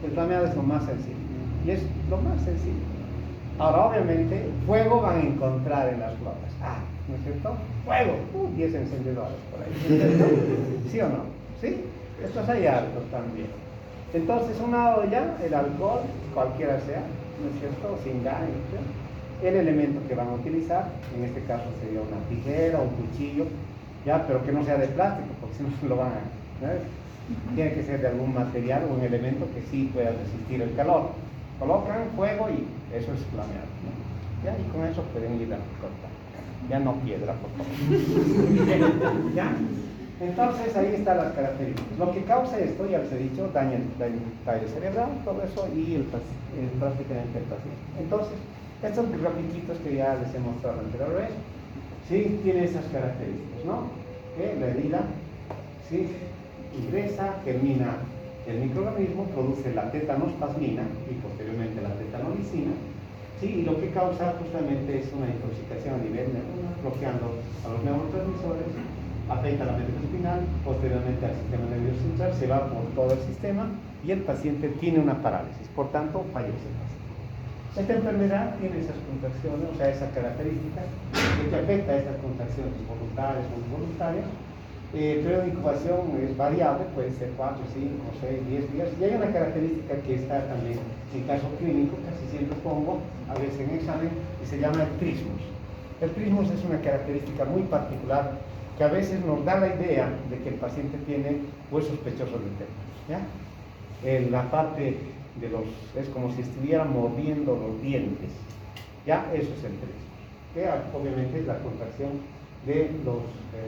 El flameado es lo más sencillo. Y es lo más sencillo. Ahora, obviamente, fuego van a encontrar en las flotas. ¿No es cierto? ¡Fuego! 10 encendedores por ahí. ¿No es cierto? ¿Sí o no? ¿Sí? Estos hay hartos también. Entonces, una olla, el alcohol, cualquiera sea, ¿no es cierto? Sin gas, el elemento que van a utilizar, en este caso sería una tijera o un cuchillo, ya, pero que no sea de plástico, porque si no lo van a... ¿no? Tiene que ser de algún material o un elemento que sí pueda resistir el calor. Colocan fuego y eso es flameado, ¿no? Ya, y con eso pueden ir a cortar. Ya no piedra, por favor. ¿Ya? Entonces ahí están las características. Lo que causa esto, ya les he dicho, daña el tallo cerebral, todo eso, y prácticamente el paciente. Entonces, estos grafiquitos que ya les he mostrado anteriormente, sí, tienen esas características, ¿no? La herida, sí, ingresa, termina el microorganismo, produce la tetanospasmina y posteriormente la tetanolicina, ¿sí? Y lo que causa justamente es una intoxicación a nivel neuronal, bloqueando a los neurotransmisores, afecta a la médula espinal, posteriormente al sistema nervioso central, se va por todo el sistema y el paciente tiene una parálisis, por tanto fallece el paciente. Esta enfermedad tiene esas contracciones, o sea, esa característica que afecta a estas contracciones voluntarias o involuntarias. El periodo de incubación es variable, puede ser 4, 5, 6, 10 días. Y hay una característica que está también en caso clínico, casi siempre pongo, a veces en examen, y se llama el trismus. El trismus es una característica muy particular que a veces nos da la idea de que el paciente tiene huesos pechosos internos, ¿ya? En la parte de los, es como si estuviera mordiendo los dientes, ¿ya? Eso es el trismus, que obviamente es la contracción de los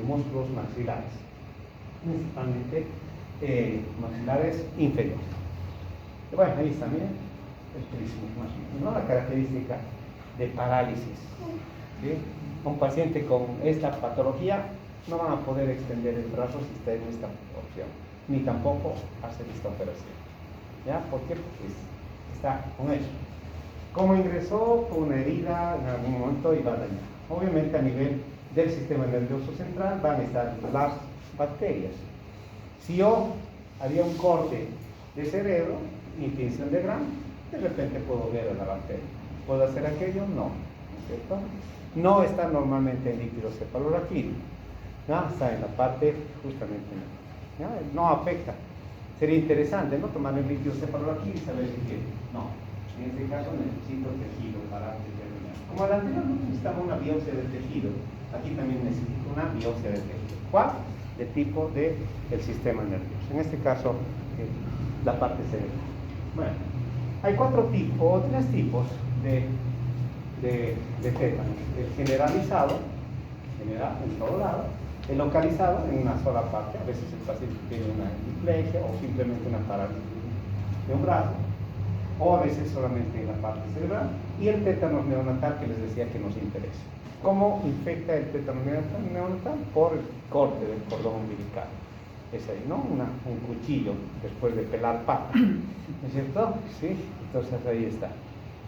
músculos maxilares, principalmente maxilares inferiores. Bueno, ahí está, miren, el trismus más o menos, ¿no? La característica de parálisis, ¿sí? Un paciente con esta patología no van a poder extender el brazo si está en esta opción, ni tampoco hacer esta operación. ¿Ya? ¿Por qué? Porque está con eso. Como ingresó con una herida en algún momento y va a dañar. Obviamente a nivel del sistema nervioso central van a estar las bacterias. Si yo haría un corte de cerebro, intinción de Gram, de repente puedo ver a la bacteria. ¿Puedo hacer aquello? No, ¿no es cierto? No está normalmente en líquido cefalorraquídeo, ¿no? Está en la parte justamente, ¿no? No afecta. Sería interesante, ¿no? Tomar el líquido cefalorraquídeo y saber si tiene. No, en este caso necesito tejido para determinar. Como el anterior necesitaba una biopsia del tejido, aquí también necesito una biopsia del tejido. ¿Cuál? De tipo del sistema nervioso. En este caso, la parte cerebral. Bueno, hay 3 tipos de tétanos. El generalizado, general en todo lado, el localizado en una sola parte, a veces el paciente tiene una hemiplegia o simplemente una parálisis de un brazo, o a veces solamente en la parte cerebral, y el tétanos neonatal que les decía que nos interesa. ¿Cómo infecta el tétanos neonatal? Por el corte del cordón umbilical. Es ahí, ¿no? Un cuchillo después de pelar papa, ¿no es cierto? Sí, entonces ahí está.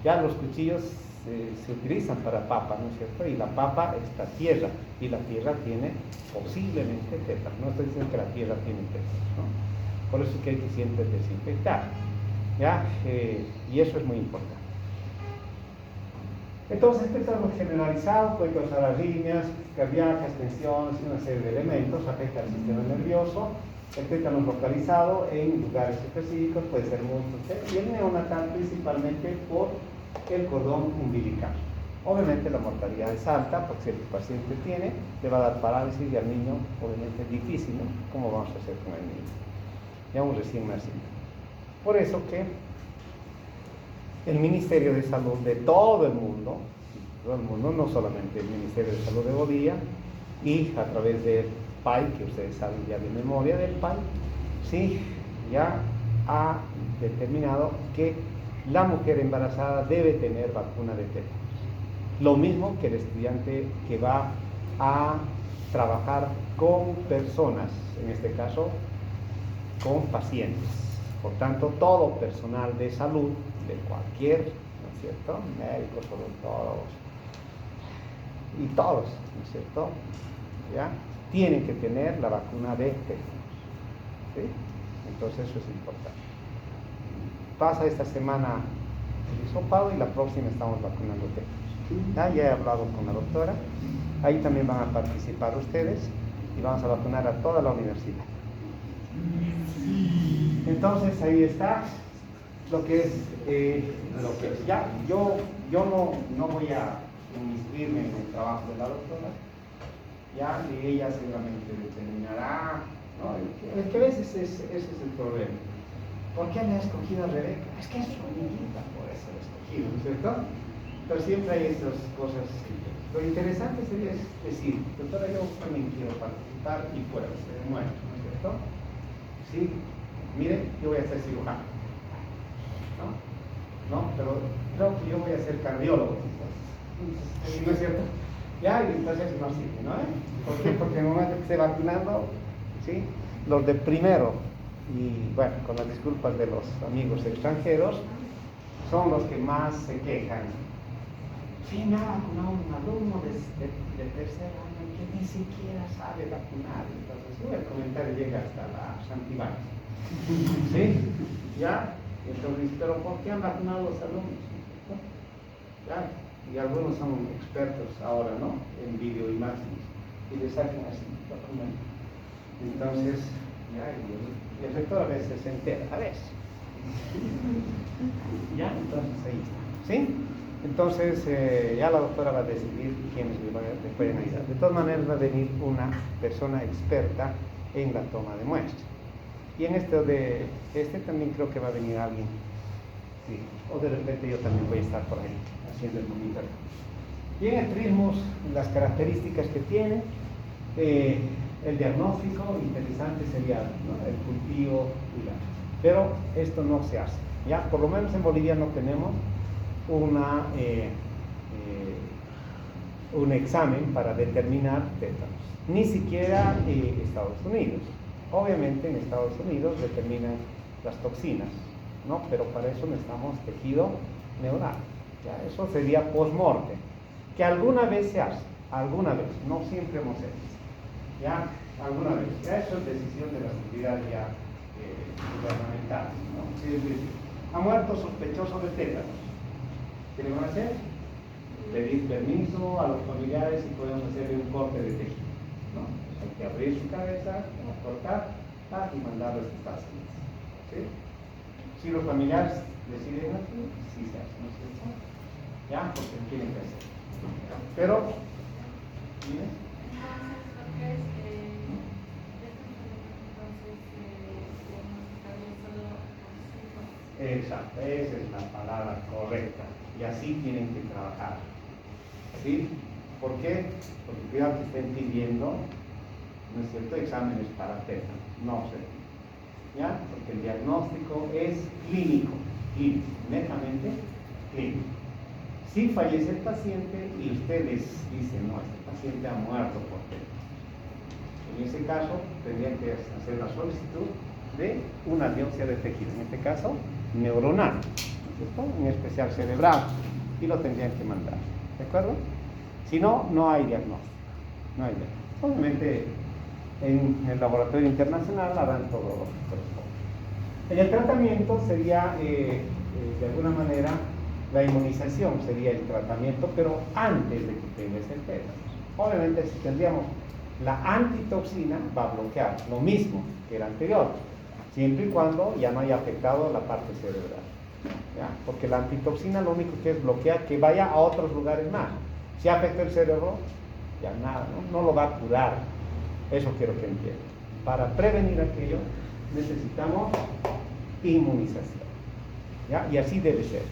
Ya los cuchillos se utilizan para papa, ¿no es cierto? Y la papa está tierra, y la tierra tiene posiblemente tétanos. No estoy diciendo que la tierra tiene tétanos, ¿no? Por eso es que hay que siempre desinfectar, ¿ya? Y eso es muy importante. Entonces, tétanos generalizado puede causar arritmias cardíacas, tensiones y una serie de elementos, afecta al sistema nervioso. El tétanos localizado en lugares específicos puede ser muy fuerte, y el neonatal principalmente por el cordón umbilical. Obviamente la mortalidad es alta, porque si el paciente tiene, le va a dar parálisis, y al niño obviamente es difícil, ¿no? ¿Cómo vamos a hacer con el niño? Ya un recién nacido. Por eso que el Ministerio de Salud de todo el mundo, no solamente el Ministerio de Salud de Bolivia, y a través del PAI, que ustedes saben ya de memoria del PAI, sí, ya ha determinado que la mujer embarazada debe tener vacuna de tétanos. Lo mismo que el estudiante que va a trabajar con personas, en este caso con pacientes. Por tanto, todo personal de salud, de cualquier, ¿no es cierto?, médicos, odontólogos, y todos, ¿no es cierto?, ¿ya?, tienen que tener la vacuna de tétanos, ¿sí? Entonces eso es importante. Pasa esta semana el hisopado, y la próxima estamos vacunando tétanos. Ya he hablado con la doctora, ahí también van a participar ustedes, y vamos a vacunar a toda la universidad. Entonces ahí está lo que es, ya yo no voy a inmiscuirme en el trabajo de la doctora, ya, y ella seguramente determinará, ¿no? Es que a veces ese es el problema. ¿Por qué le ha escogido a Rebeca? Es que es su amiguita, por eso la he escogido, ¿no es cierto? Pero siempre hay esas cosas. Lo interesante sería decir, doctora, yo también quiero participar, y puedo, se demuestra, ¿no es cierto? Sí, mire, yo voy a ser cirujano, ¿no? Pero creo que yo voy a ser cardiólogo, ¿no es cierto? Ya, y entonces no sirve, ¿no? ¿Por qué? Porque en el momento que esté vacunando, ¿sí?, los de primero, y bueno, con las disculpas de los amigos extranjeros, son los que más se quejan. Sí, me ha vacunado un alumno de tercer año que ni siquiera sabe vacunar. Entonces, el comentario llega hasta la Santibáñez. ¿Sí? ¿Ya? Entonces, pero ¿por qué han vacunado los alumnos? ¿Ya? Y algunos son expertos ahora, ¿no?, en videoimágenes, y les sacan así, vacunan. Entonces, ya, y el rector a veces se entera, a veces. ¿Ya? Entonces ahí está. ¿Sí? Entonces ya la doctora va a decidir quiénes le pueden ayudar. De todas maneras va a venir una persona experta en la toma de muestras. Y en este también creo que va a venir alguien. Sí. O de repente yo también voy a estar por ahí haciendo el monitoreo. Y en el trismus, las características que tiene, el diagnóstico interesante sería, ¿no?, el cultivo, pero esto no se hace. Ya, por lo menos en Bolivia no tenemos un examen para determinar tétanos, ni siquiera Estados Unidos. Obviamente en Estados Unidos determinan las toxinas, ¿no?, pero para eso necesitamos tejido neural. Ya, eso sería post-mortem, que alguna vez se hace, alguna vez, no siempre hemos hecho, ya, alguna vez. Ya eso es decisión de las autoridades ya gubernamentales, ¿no? Es decir, ha muerto sospechoso de tétanos. ¿Qué le van a hacer? Pedir permiso a los familiares y podemos hacerle un corte de tejido, ¿no? Hay que abrir su cabeza, cortar y mandarlo a sus pacientes, ¿sí? Si los familiares deciden así, sí se hace, ¿no es cierto? Ya, porque tienen que hacer. Pero, ¿sí? Exacto, esa es la palabra correcta. Y así tienen que trabajar. ¿Sí? ¿Por qué? Porque cuidado que estén pidiendo, ¿no es cierto?, exámenes para tétanos. No sé. ¿Ya? Porque el diagnóstico es clínico. clínico, netamente clínico. Si fallece el paciente y ustedes dicen, no, este paciente ha muerto por tétanos, en ese caso tendrían que hacer la solicitud de una biopsia de tejido, en este caso neuronal, ¿no es cierto? En especial cerebral, y lo tendrían que mandar, ¿de acuerdo? Si no, no hay diagnóstico, no hay diagnóstico. Obviamente en el laboratorio internacional harán todo lo que corresponde. En el tratamiento sería, de alguna manera, la inmunización sería el tratamiento, pero antes de que tengas el tétanos. Obviamente, si tendríamos la antitoxina, va a bloquear lo mismo que el anterior, siempre y cuando ya no haya afectado la parte cerebral, ¿ya? Porque la antitoxina lo único que es bloquear que vaya a otros lugares más. Si afecta el cerebro, ya nada, no lo va a curar. Eso quiero que entiendan. Para prevenir aquello necesitamos inmunización, ¿ya? Y así debe ser,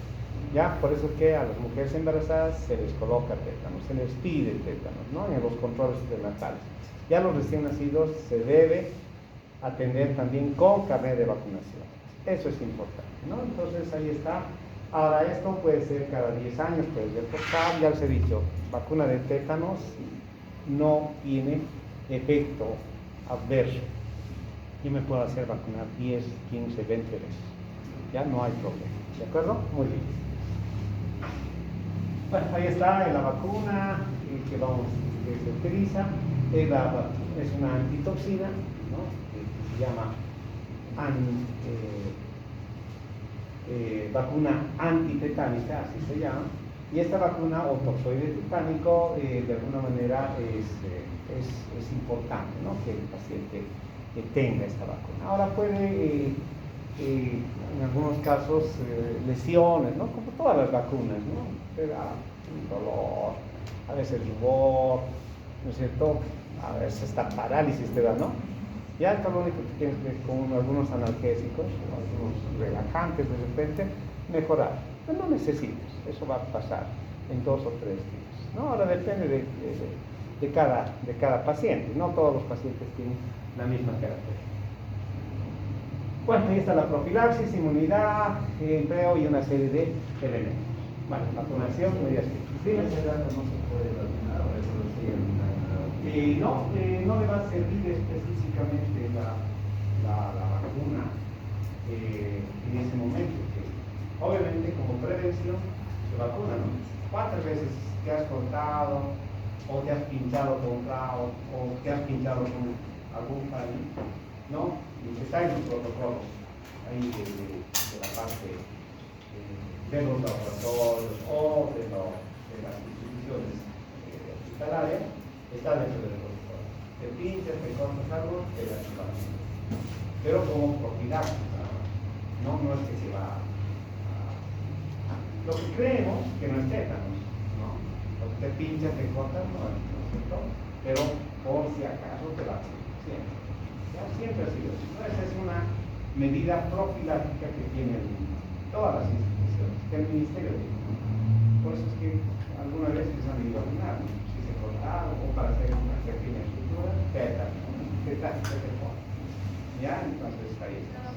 ¿ya? Por eso que a las mujeres embarazadas se les coloca tétanos, se les pide tétanos, ¿no? En los controles prenatales. Ya a los recién nacidos se debe atender también con carnet de vacunación. Eso es importante, ¿no? Entonces ahí está. Ahora esto puede ser cada 10 años, puede ser por cada, ya les he dicho, vacuna de tétanos no tiene efecto adverso. Yo me puedo hacer vacunar 10, 15, 20 veces. Ya no hay problema. ¿De acuerdo? Muy bien. Bueno, ahí está la vacuna que se utiliza. Es una antitoxina, ¿no? Que se llama vacuna antitetánica, así se llama. Y esta vacuna o toxoide tetánico de alguna manera es importante, ¿no? Que el paciente tenga esta vacuna. Ahora puede en algunos casos lesiones, ¿no? Como todas las vacunas, ¿no? Te da dolor, a veces rubor, ¿no es cierto? A veces hasta parálisis te da, ¿no? Ya esto lo único que tienes que con algunos analgésicos o algunos relajantes de repente mejorar. Pero no necesitas, eso va a pasar en 2 o 3 días, ¿no? Ahora depende de cada paciente, no todos los pacientes tienen la misma característica. Bueno, ahí está la profilaxis, inmunidad, empleo y una serie de elementos. Bueno, vacunación, medidas ¿Sí? ¿Ese dato no se puede vacunar o eso lo sigue? no le va a servir específicamente la vacuna en ese momento. Que obviamente como prevención se vacuna, ¿no? ¿Cuántas veces te has cortado o te has pinchado con clavo o te has pinchado con algún paño? ¿No? Y que está en los protocolos ahí de la parte de los laboratorios o de las instituciones hospitalarias, está dentro del protocolo. Te pinchas, te cortas algo, te das la vacuna. Pero como profilaxis, no es que se va a... Lo que creemos que no es tétanos, ¿no? Lo que te pinchas, te cortas, no es cierto, pero por si acaso te vacunas, siempre. Ya siempre ha sido así, ¿no? Esa es una medida profiláctica que tienen todas las instituciones, que el ministerio tiene. Por eso es que algunas veces han ido a vacunar, ¿no? Si se cortaron o para hacer una pequeña estructura, tétanos, ¿ya? Entonces ahí está.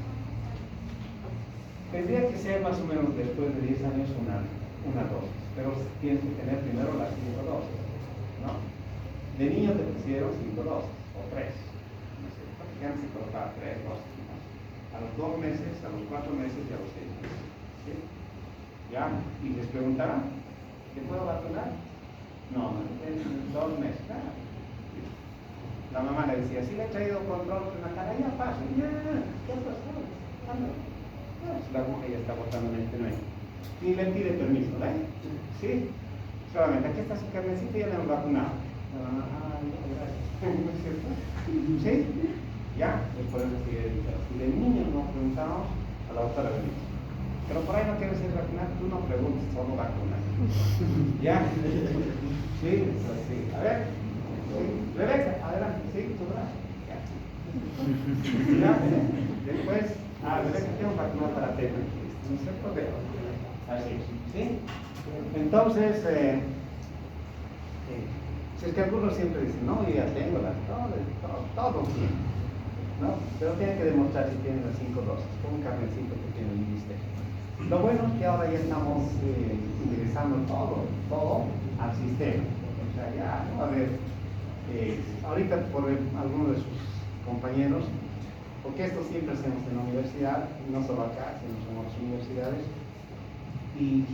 Tendría que ser más o menos después de 10 años una dosis, pero tienes que tener primero las 5 dosis, ¿no? De niño te pusieron 5 dosis, o 3. Antes se colocaba 3 dosis, ¿no? A los 2 meses, a los 4 meses y a los 6 meses, ¿sí? ¿Ya? Y les preguntarán, ¿te puedo vacunar? No, en 2 meses, nada. La mamá le decía, si le he traído control en la cara, ya pasa, ya, ¿qué ha pasado? La aguja ya está botando en el nuevo. Y le pide permiso, ¿verdad? Sí. Solamente, aquí está su carnecita y ya le hemos vacunado. ¿No es cierto? ¿Sí? Ya, es por eso que si de niños no preguntamos, a la doctora le dice, pero por ahí no quieres ir vacunar, tú no preguntes, solo vacunas. ¿Ya? Sí, así. A ver. Sí. Rebeca, adelante, sí, tu brazo. Ya, después, Rebeca, tengo vacunar para tétanos. No se puede. Así, ¿sí? Entonces, si es que algunos siempre dicen, no, yo ya tengo todo bien, ¿no? Pero tiene que demostrar si tiene las 5 dosis, con un carnecito que tiene el ministerio. Lo bueno es que ahora ya estamos ingresando todo al sistema. O sea, ya no va a haber, ahorita por algunos de sus compañeros, porque esto siempre hacemos en la universidad, no solo acá, sino en otras universidades, y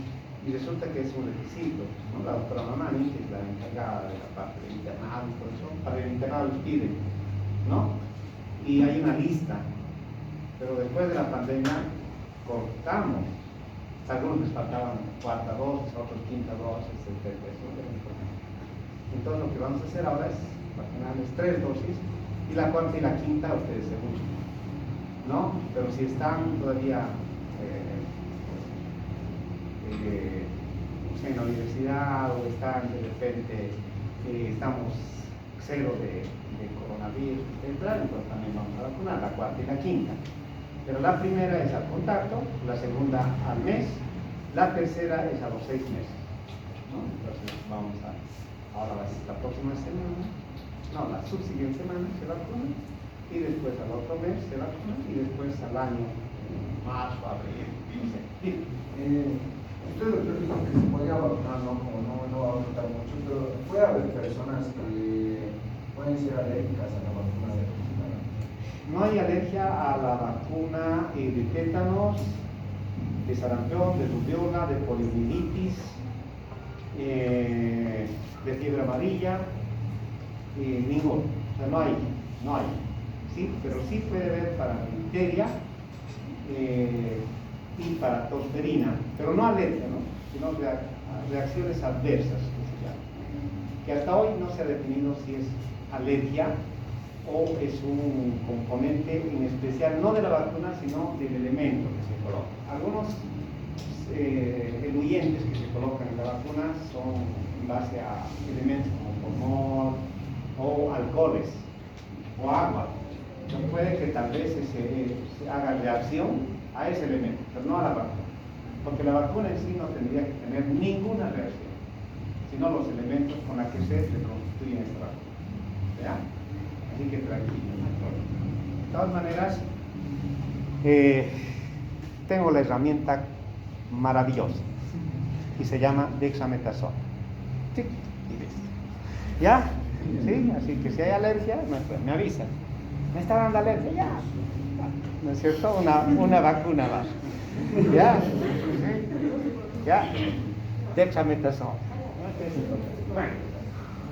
resulta que es un requisito, ¿no? La doctora Mamani, que es la encargada de la parte del internado, y por eso, para el internado les piden, ¿no? Y hay una lista, pero después de la pandemia cortamos. Algunos les faltaban cuarta dosis, otros quinta dosis, etc. Entonces lo que vamos a hacer ahora es vacunarles 3 dosis y la cuarta y la quinta ustedes se buscan, ¿no? Pero si están todavía en la universidad o están de repente, estamos cero de coronavirus, etc., entonces también vamos a vacunar la cuarta y la quinta. Pero la primera es al contacto, la segunda al mes, la tercera es a los 6 meses, ¿no? Entonces vamos a, ahora la próxima semana, no, la subsiguiente semana se vacuna, y después al otro mes se vacuna, y después al año, marzo, abril, no sé. Usted dijo que se podía vacunar, ¿no? Como no va a afectar mucho, pero puede haber personas que pueden ser alérgicas a la vacuna de toxina. No hay alergia a la vacuna de tétanos, de sarampión, de rubiola, de poliomielitis, de fiebre amarilla, ninguno. O sea, no hay. ¿Sí? Pero sí puede haber para difteria y para tosferina, pero no alergia, ¿no? Sino reacciones adversas, que se llama. Que hasta hoy no se ha definido si es alergia o es un componente en especial, no de la vacuna, sino del elemento que se coloca. Algunos eluyentes que se colocan en la vacuna son en base a elementos como formol o alcoholes o agua. Entonces puede que tal vez se haga reacción a ese elemento, pero no a la vacuna, porque la vacuna en sí no tendría que tener ninguna reacción, sino los elementos con los que se reconstituyen esta vacuna. ¿Ya? Así que tranquilo. De todas maneras, tengo la herramienta maravillosa y se llama dexametasona. Sí, y listo. ¿Ya? ¿Sí? Así que si hay alergia, me avisan. ¿Me está dando alergia? Ya. ¿No es cierto? Una vacuna más. ¿Ya? ¿Sí? ¿Ya? Dexametasona. Bueno.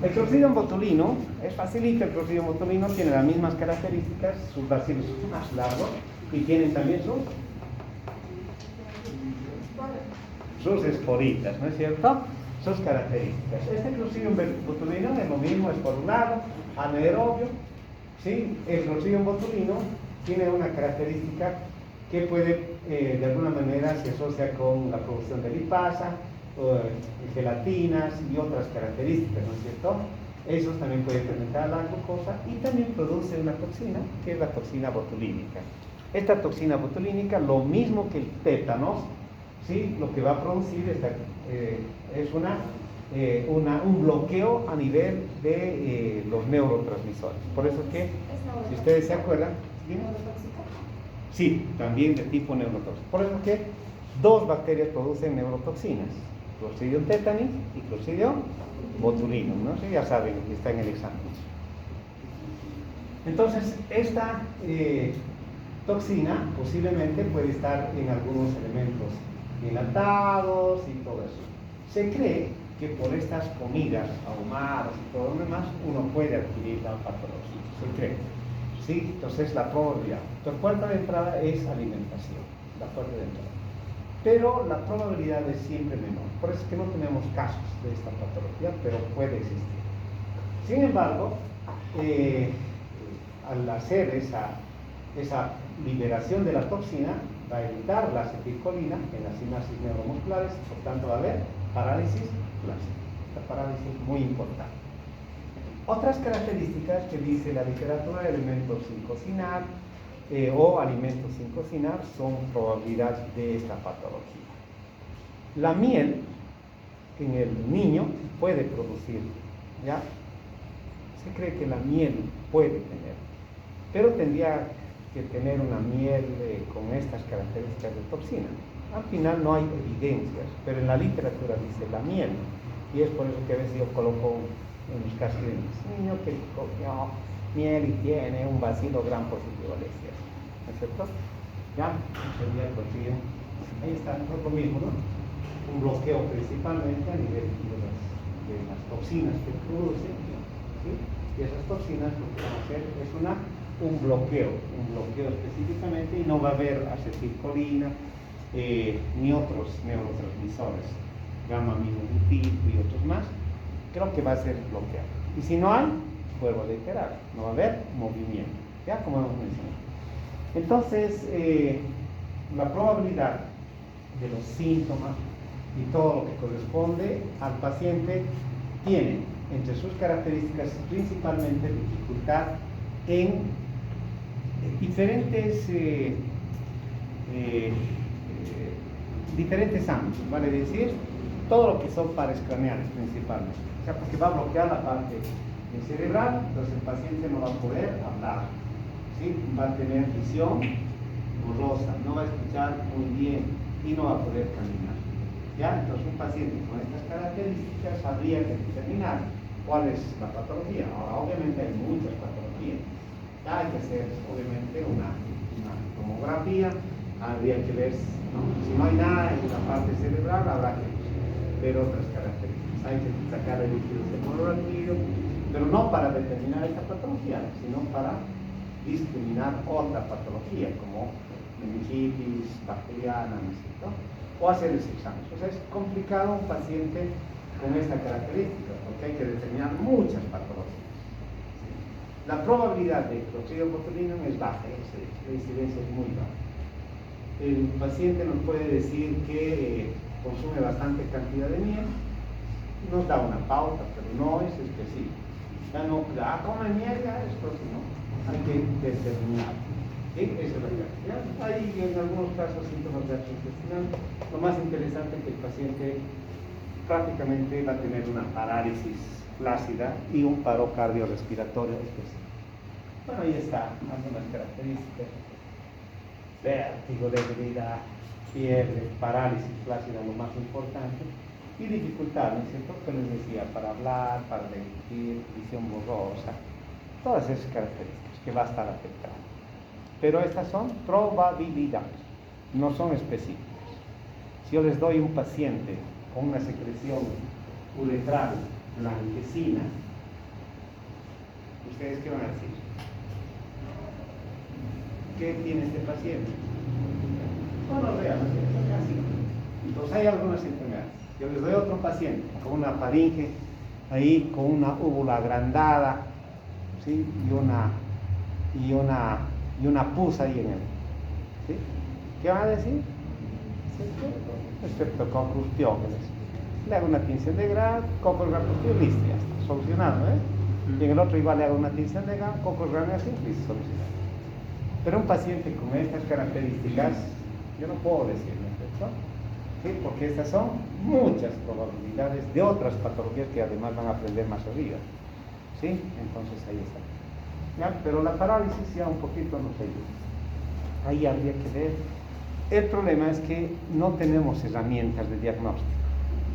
El Clostridium botulino es facilito. El Clostridium botulino tiene las mismas características, sus bacilos son más largos y tienen también sus esporitas, ¿no es cierto? Sus características. Este Clostridium botulino es lo mismo, es por un lado, anaerobio, ¿sí? El Clostridium botulino tiene una característica que puede, de alguna manera, se asocia con la producción de lipasa, gelatinas y otras características, ¿no es cierto? Eso también puede fermentar la glucosa y también produce una toxina, que es la toxina botulínica. Esta toxina botulínica, lo mismo que el tétanos, ¿sí? Lo que va a producir es un bloqueo a nivel de los neurotransmisores. Por eso que, si ustedes se acuerdan, ¿bien? Sí, también de tipo neurotóxico. Por eso que 2 bacterias producen neurotoxinas. Clostridium tetani y Clostridium botulinum, ¿no? Sí, ya saben, está en el examen. Entonces, esta toxina posiblemente puede estar en algunos elementos enlatados y todo eso. Se cree que por estas comidas ahumadas y todo lo demás, uno puede adquirir la patología. Se cree. ¿Sí? Entonces, la probabilidad. La puerta de entrada es alimentación. La puerta de entrada. Pero la probabilidad es siempre menor. Por eso es que no tenemos casos de esta patología, pero puede existir. Sin embargo, al hacer esa liberación de la toxina, va a evitar la acetilcolina en las sinapsis neuromusculares, por tanto va a haber parálisis plástica. Esta parálisis es muy importante. Otras características que dice la literatura de elementos sin cocinar, o alimentos sin cocinar son probabilidades de esta patología. La miel en el niño puede producir, ¿ya? Se cree que la miel puede tener, pero tendría que tener una miel con estas características de toxina. Al final no hay evidencias, pero en la literatura dice la miel. Y es por eso que a veces yo coloco en mis casilleros, niño que comió miel y tiene un bacilo gram positivo al exceso. ¿No es cierto? Ya, sería el cuchillo. Ahí está, no es lo mismo, ¿no? Un bloqueo principalmente a nivel de las toxinas que producen, ¿sí? Y esas toxinas lo que van a hacer es un bloqueo específicamente, y no va a haber acetilcolina ni otros neurotransmisores, gamma aminobutírico y otros más. Creo que va a ser bloqueado. Y si no hay, vuelvo a reiterar, no va a haber movimiento, ya como hemos mencionado. Entonces, la probabilidad de los síntomas y todo lo que corresponde al paciente tiene entre sus características principalmente dificultad en diferentes ámbitos, vale decir, todo lo que son pares craneales principalmente. O sea, porque va a bloquear la parte cerebral, entonces el paciente no va a poder hablar, ¿sí? Va a tener visión borrosa, no va a escuchar muy bien y no va a poder caminar. ¿Ya? Entonces un paciente con estas características habría que determinar cuál es la patología. Ahora, obviamente hay muchas patologías. Ya hay que hacer, obviamente, una tomografía, habría que ver, ¿no? Si no hay nada en la parte cerebral, habrá que ver otras características. Hay que sacar el líquido cefalorraquídeo, pero no para determinar esta patología, sino para discriminar otra patología, como meningitis bacteriana, ¿no es cierto? O hacer ese examen. O sea, es complicado un paciente con esta característica, porque hay que determinar muchas patologías. La probabilidad de Clostridium botulinum es baja, la incidencia es muy baja. El paciente nos puede decir que consume bastante cantidad de miel, nos da una pauta, pero no es específico. Ya no, come miel, ya esto no, hay que determinar. ¿Sí? Esa es la realidad. Hay en algunos casos síntomas gastrointestinales. Lo más interesante es que el paciente prácticamente va a tener una parálisis flácida y un paro cardiorrespiratorio específico. Bueno, ahí está, algunas características: vértigo, debilidad, fiebre, parálisis flácida, lo más importante, y dificultad, ¿no es cierto?, que les decía, para hablar, para deglutir, visión borrosa, todas esas características que va a estar afectada. Pero estas son probabilidades, no son específicas. Si yo les doy un paciente con una secreción uretral blanquecina, ¿ustedes qué van a decir? ¿Qué tiene este paciente? Gonorrea, así. Entonces hay algunas enfermedades. Yo les doy a otro paciente con una faringe ahí, con una úvula agrandada, ¿sí? y una pus ahí en él. ¿Sí? ¿Qué van a decir? Streptococcus pyogenes. Le hago una tinción de Gram, Coccus rhamnosus, listo, ya está, solucionado, ¿eh? Y en el otro igual le hago una tinción de Gram, Coccus rhamnosus, listo, solucionado. Pero un paciente con estas características, yo no puedo decirlo, ¿cierto? ¿Sí? Porque estas son muchas probabilidades de otras patologías que además van a aprender más arriba. ¿Sí? Entonces ahí está. ¿Ya? Pero la parálisis ya un poquito nos ayuda. Ahí habría que ver. El problema es que no tenemos herramientas de diagnóstico.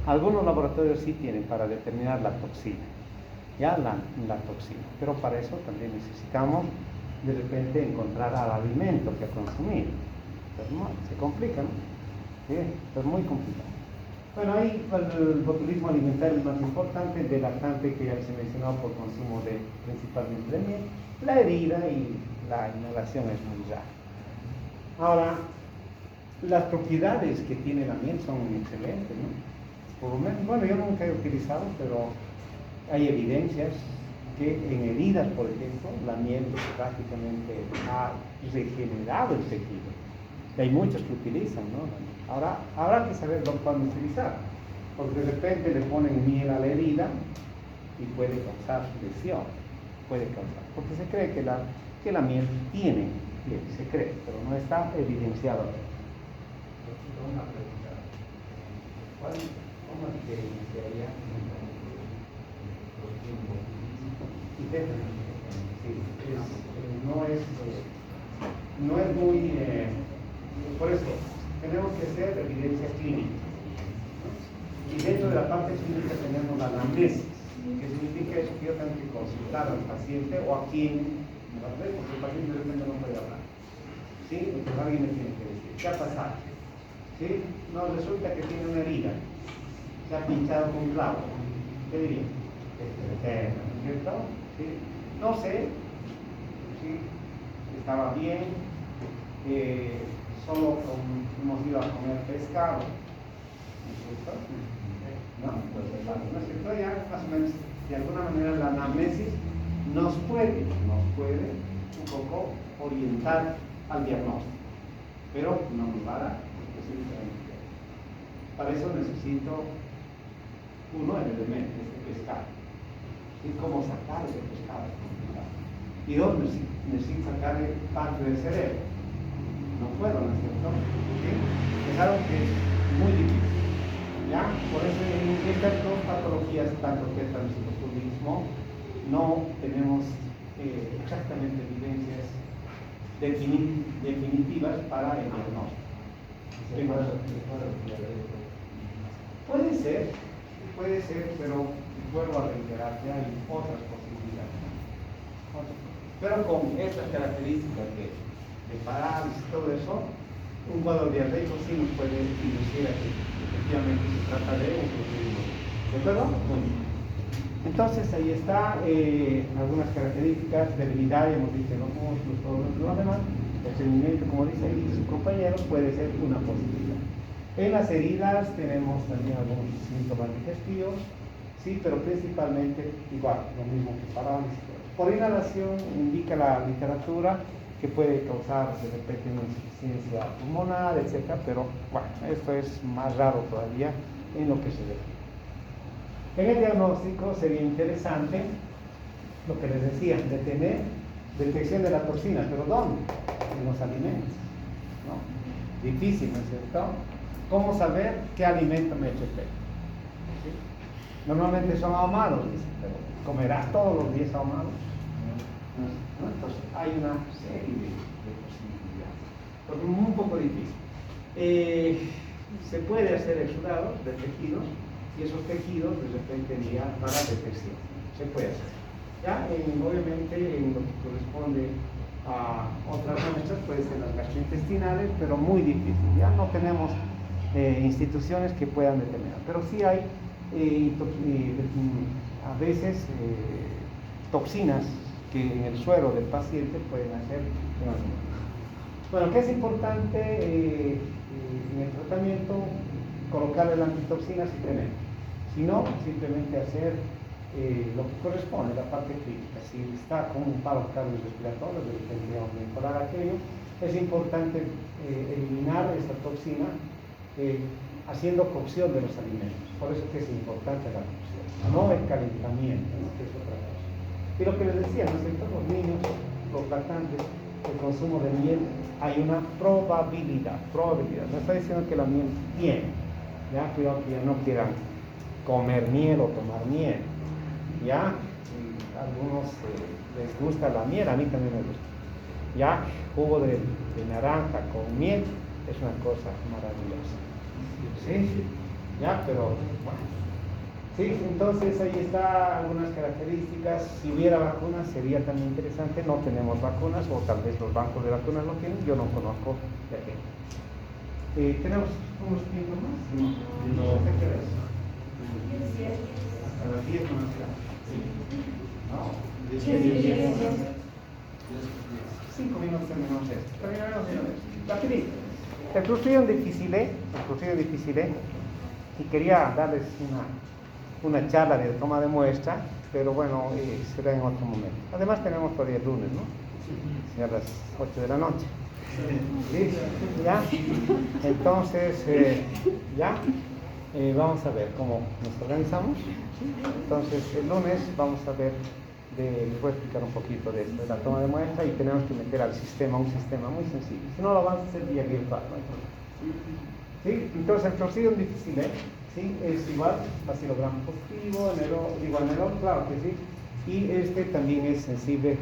Algunos laboratorios sí tienen para determinar la toxina, ya la toxina, pero para eso también necesitamos de repente encontrar al alimento que consumir. Entonces, no, se complica, ¿no? Sí, es muy complicado. Bueno, ahí el botulismo alimentario es más importante, el lactante que ya se mencionó por consumo de principalmente de miel, la herida y la inhalación es muy rara. Ahora, las propiedades que tiene la miel son excelentes, ¿no? Por lo menos, bueno, yo nunca he utilizado, pero hay evidencias que en heridas, por ejemplo, la miel prácticamente ha regenerado el tejido. Y hay muchos que utilizan, ¿no? Ahora, habrá que saber cuándo utilizar, porque de repente le ponen miel a la herida y puede causar lesión, porque se cree que la miel tiene miel, se cree, pero no está evidenciado. Una pregunta. ¿Cómo se iniciaría no es muy, por eso, tenemos que hacer evidencia clínica. Y dentro de la parte clínica tenemos la anamnesis, que significa eso que yo tengo que consultar al paciente o a quien me va a ver, porque el paciente de repente no puede hablar. ¿Sí? Entonces alguien me tiene que decir, ¿qué ha pasado? ¿Sí? No, resulta que tiene una herida, se ha pinchado con un clavo. ¿Qué diría? ¿No es cierto? ¿Sí? No sé, ¿sí? Estaba bien, solo hemos ido a comer pescado, ¿no es cierto? ¿No? ¿No es cierto? Ya más o menos, de alguna manera la anamnesis nos puede un poco orientar al diagnóstico, pero no nos va a dar específicamente. Para eso necesito el elemento, pescado. ¿Sí? ¿Cómo sacar ese pescado? Y dos, necesito sacar parte del cerebro. No puedo, ¿no es cierto? ¿Sí? Es algo que es muy difícil. ¿Ya? Por eso en estas dos patologías, tanto que es el psicofugismo, no tenemos exactamente evidencias definitivas para el diagnóstico. Puede ser, pero vuelvo a reiterar que hay otras posibilidades. Pero con estas características de parálisis y todo eso, un cuadro diarreico sí nos puede inducir a que efectivamente se trata de un fluidismo. ¿De acuerdo? Entonces ahí está algunas características, debilidad, hemos dicho los músculos, todo lo demás. El seguimiento, como dice ahí su compañero, puede ser una posibilidad. En las heridas tenemos también algunos síntomas digestivos, sí, pero principalmente igual, lo mismo que parálisis. Por inhalación indica la literatura que puede causar de repente una insuficiencia pulmonar, etc. Pero bueno, esto es más raro todavía en lo que se ve. En el diagnóstico sería interesante lo que les decía, de tener detección de la toxina, pero ¿dónde? En los alimentos, ¿no? Difícil, ¿no es cierto? ¿Cómo saber qué alimento me he hecho efecto? ¿Sí? Normalmente son ahumados, dicen, pero ¿comerás todos los días ahumados? ¿No? Entonces hay una serie de posibilidades, pero es un poco difícil. Se puede hacer exudados de tejidos y esos tejidos de repente irían para detección. Se puede hacer. Ya, obviamente en lo que corresponde a otras muestras puede ser las gastrointestinales, pero muy difícil. Ya no tenemos instituciones que puedan determinar, pero sí hay a veces toxinas que en el suero del paciente pueden hacer. Bueno, ¿qué es importante en el tratamiento? Colocar el antitoxina si tenemos. Si no, simplemente hacer lo que corresponde, la parte crítica. Si está con un paro cardiorrespiratorio, tendríamos que mejorar aquello. Es importante eliminar esta toxina haciendo cocción de los alimentos. Por eso que es importante la cocción, no el calentamiento, ¿no? Que es otra cosa. Y lo que les decía, ¿no es cierto? Los niños, los lactantes, el consumo de miel, hay una probabilidad. No está diciendo que la miel tiene, ya, cuidado que ya no quieran comer miel o tomar miel, ya. Algunos les gusta la miel, a mí también me gusta, ya. Jugo de naranja con miel es una cosa maravillosa, ¿sí? Ya, pero bueno, sí. Entonces ahí está algunas características. Si hubiera vacunas sería también interesante. No tenemos vacunas, o tal vez los bancos de vacunas lo tienen, yo no conozco de qué. ¿Tenemos unos tiempos más? No. ¿Qué crees? A las 10 no será. No, 5 minutos terminamos esto. Terminaremos de una vez. Rapidito. El Clostridium difficile, y quería darles una charla de toma de muestra, pero bueno, será en otro momento. Además tenemos todavía el lunes, ¿no? A las 8 de la noche. ¿Sí? ¿Ya? Entonces, ¿ya? Vamos a ver cómo nos organizamos. Entonces, el lunes vamos a ver, les voy a explicar un poquito de esto, de la toma de muestra, y tenemos que meter al sistema un sistema muy sencillo. Si no, lo vamos a hacer vía virtual, no hay problema. ¿Sí? Entonces, el Clostridium difficile, ¿sí? Es igual, bacilogramo positivo, claro que sí. y este también es sensible.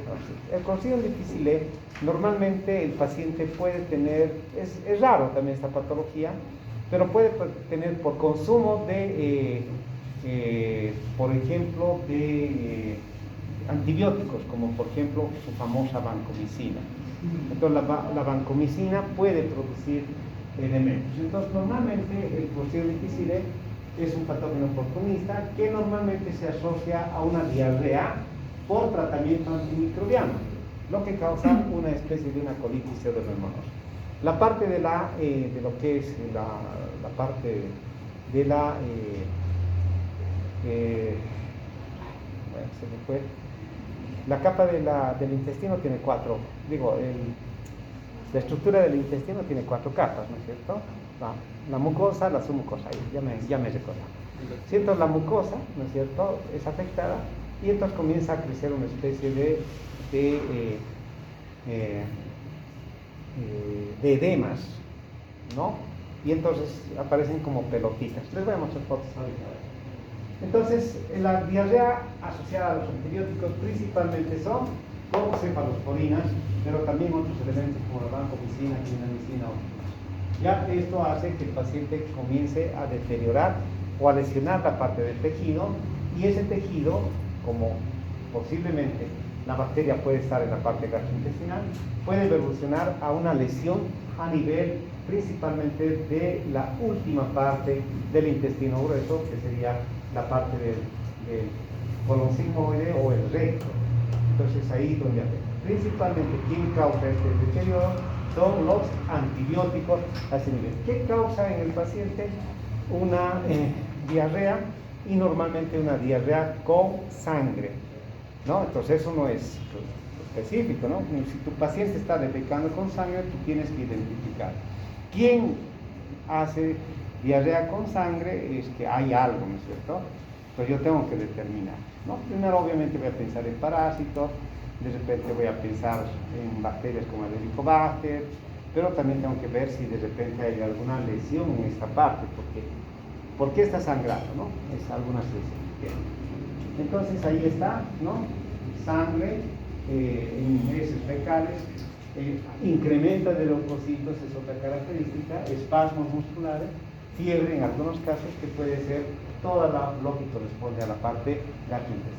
El Clostridium difficile, normalmente el paciente puede tener, es raro también esta patología, pero puede tener por consumo de, por ejemplo, de antibióticos, como por ejemplo su famosa vancomicina. Entonces la vancomicina puede producir elementos. Entonces normalmente el Clostridium difficile es un patógeno oportunista que normalmente se asocia a una diarrea por tratamiento antimicrobiano, lo que causa una especie de una colitis pseudoneumónica. La parte de lo que es la parte de la bueno, se me fue. La capa del intestino tiene cuatro, la estructura del intestino tiene cuatro capas, ¿no es cierto? La mucosa, la submucosa, ahí, ya me recuerdo. Siento la mucosa, ¿no es cierto?, es afectada y entonces comienza a crecer una especie de edemas, ¿no? Y entonces aparecen como pelotitas. Les voy a mostrar fotos ahorita. Entonces, la diarrea asociada a los antibióticos principalmente son cefalosporinas, pero también otros elementos como la vancomicina, clindamicina o otros. Ya esto hace que el paciente comience a deteriorar o a lesionar la parte del tejido, y ese tejido, como posiblemente la bacteria puede estar en la parte gastrointestinal, puede evolucionar a una lesión a nivel principalmente de la última parte del intestino grueso, que sería la parte del colon sigmoide o el recto. Entonces ahí donde afecta. Principalmente, ¿quién causa este deterioro? Son los antibióticos a ese nivel. ¿Qué causa en el paciente? Una diarrea, y normalmente una diarrea con sangre, ¿no? Entonces eso no es específico, ¿no? Si tu paciente está defecando con sangre, tú tienes que identificar quién hace diarrea con sangre, es que hay algo, ¿no es cierto? Entonces yo tengo que determinar, ¿no? Primero obviamente voy a pensar en parásitos, de repente voy a pensar en bacterias como el Helicobacter, pero también tengo que ver si de repente hay alguna lesión en esta parte, ¿por qué está sangrando, no? Es alguna lesión. Entonces ahí está, ¿no? Sangre en heces fecales, incremento de leucocitos es otra característica, espasmos musculares, fiebre en algunos casos, que puede ser lo que corresponde a la parte gastrointestinal.